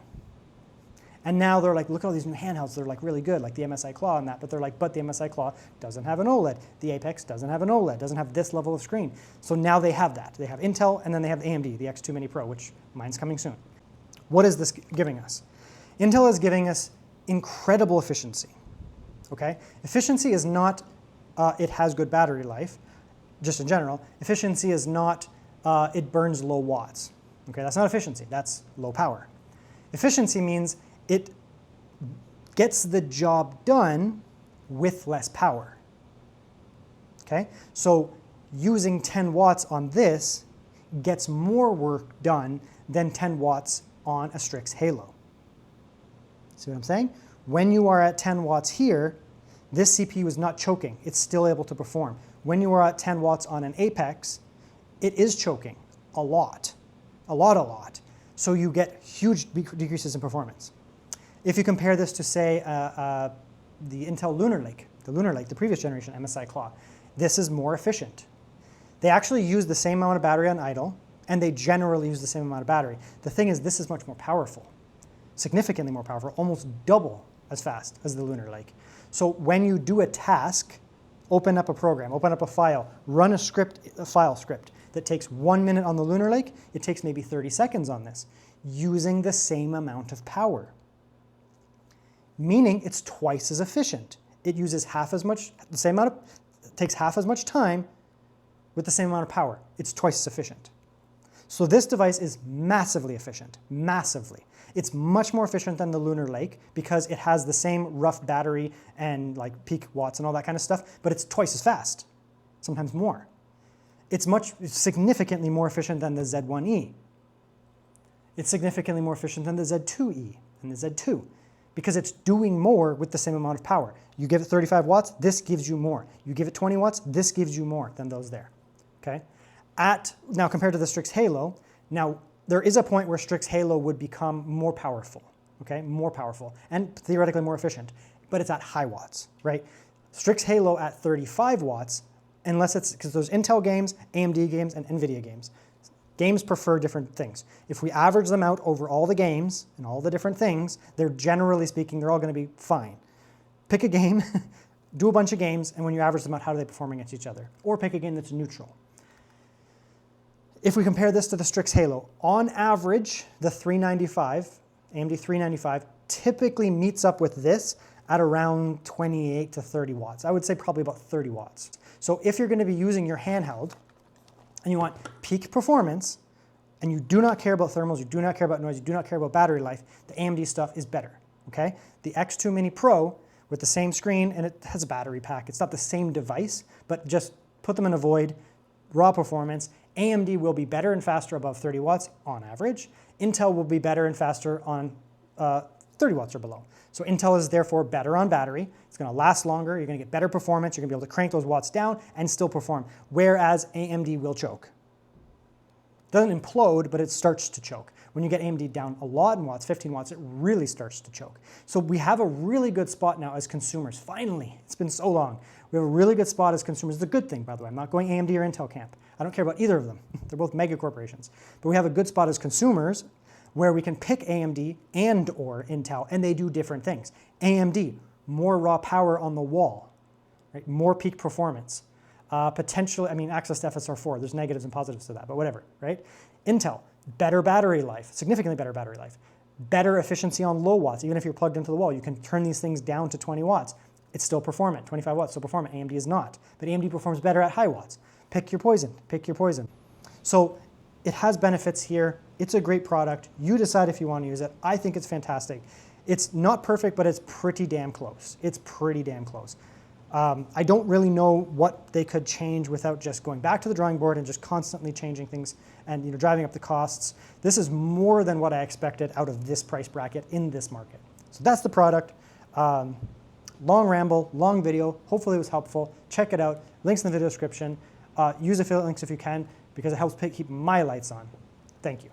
And now they're like, look at all these new handhelds. They're like really good, like the MSI Claw and that. But they're like, but the MSI Claw doesn't have an OLED. The Apex doesn't have an OLED, doesn't have this level of screen. So now they have that. They have Intel, and then they have AMD, the X2 Mini Pro, which mine's coming soon. What is this giving us? Intel is giving us incredible efficiency. Okay? Efficiency is not, it has good battery life, just in general. Efficiency is not, it burns low watts. Okay, that's not efficiency, that's low power. Efficiency means it gets the job done with less power. Okay, so using 10 watts on this gets more work done than 10 watts on a Strix Halo. See what I'm saying? When you are at 10 watts here, this CPU is not choking. It's still able to perform. When you are at 10 watts on an Apex, it is choking a lot. So you get huge decreases in performance. If you compare this to, say, the Intel Lunar Lake, the previous generation MSI Claw, this is more efficient. They actually use the same amount of battery on idle, and they generally use the same amount of battery. The thing is, this is much more powerful, significantly more powerful, almost double as fast as the Lunar Lake. So when you do a task, open up a program, open up a file, run a script, a file script that takes 1 minute on the Lunar Lake, it takes maybe 30 seconds on this, using the same amount of power. Meaning it's twice as efficient. It uses half as much, the same amount of, takes half as much time with the same amount of power. It's twice as efficient. So this device is massively efficient, massively. It's much more efficient than the Lunar Lake because it has the same rough battery and like peak watts and all that kind of stuff, but it's twice as fast, sometimes more. It's significantly more efficient than the Z1E. It's significantly more efficient than the Z2E and the Z2 because it's doing more with the same amount of power. You give it 35 watts, this gives you more. You give it 20 watts, this gives you more than those there, okay? Now compared to the Strix Halo, now there is a point where Strix Halo would become more powerful, okay? More powerful and theoretically more efficient, but it's at high watts, right? Strix Halo at 35 watts, unless it's, because there's Intel games, AMD games, and NVIDIA games. Games prefer different things. If we average them out over all the games and all the different things, they're generally speaking, they're all going to be fine. Pick a game, do a bunch of games, and when you average them out, how do they perform against each other? Or pick a game that's neutral. If we compare this to the Strix Halo, on average, the 395, AMD 395, typically meets up with this at around 28 to 30 watts. I would say probably about 30 watts. So if you're going to be using your handheld and you want peak performance, and you do not care about thermals, you do not care about noise, you do not care about battery life, the AMD stuff is better, okay? The X2 Mini Pro with the same screen, and it has a battery pack. It's not the same device, but just put them in a void, raw performance. AMD will be better and faster above 30 watts on average. Intel will be better and faster on 30 watts or below. So Intel is therefore better on battery. It's going to last longer. You're going to get better performance. You're going to be able to crank those watts down and still perform, whereas AMD will choke. It doesn't implode, but it starts to choke. When you get AMD down a lot in watts, 15 watts, it really starts to choke. So we have a really good spot now as consumers. Finally, it's been so long. We have a really good spot as consumers. It's a good thing, by the way. I'm not going AMD or Intel camp. I don't care about either of them. They're both mega corporations. But we have a good spot as consumers where we can pick AMD and or Intel, and they do different things. AMD, more raw power on the wall, right? More peak performance. Potentially, I mean, access to FSR4, there's negatives and positives to that, but whatever, right? Intel, better battery life, significantly better battery life. Better efficiency on low watts. Even if you're plugged into the wall, you can turn these things down to 20 watts. It's still performant, 25 watts, still performant. AMD is not, but AMD performs better at high watts. Pick your poison, pick your poison. So it has benefits here. It's a great product. You decide if you want to use it. I think it's fantastic. It's not perfect, but it's pretty damn close. It's pretty damn close. I don't really know what they could change without just going back to the drawing board and just constantly changing things and driving up the costs. This is more than what I expected out of this price bracket in this market. So that's the product. Long ramble, long video. Hopefully it was helpful. Check it out. Links in the video description. Use affiliate links if you can because it helps keep my lights on. Thank you.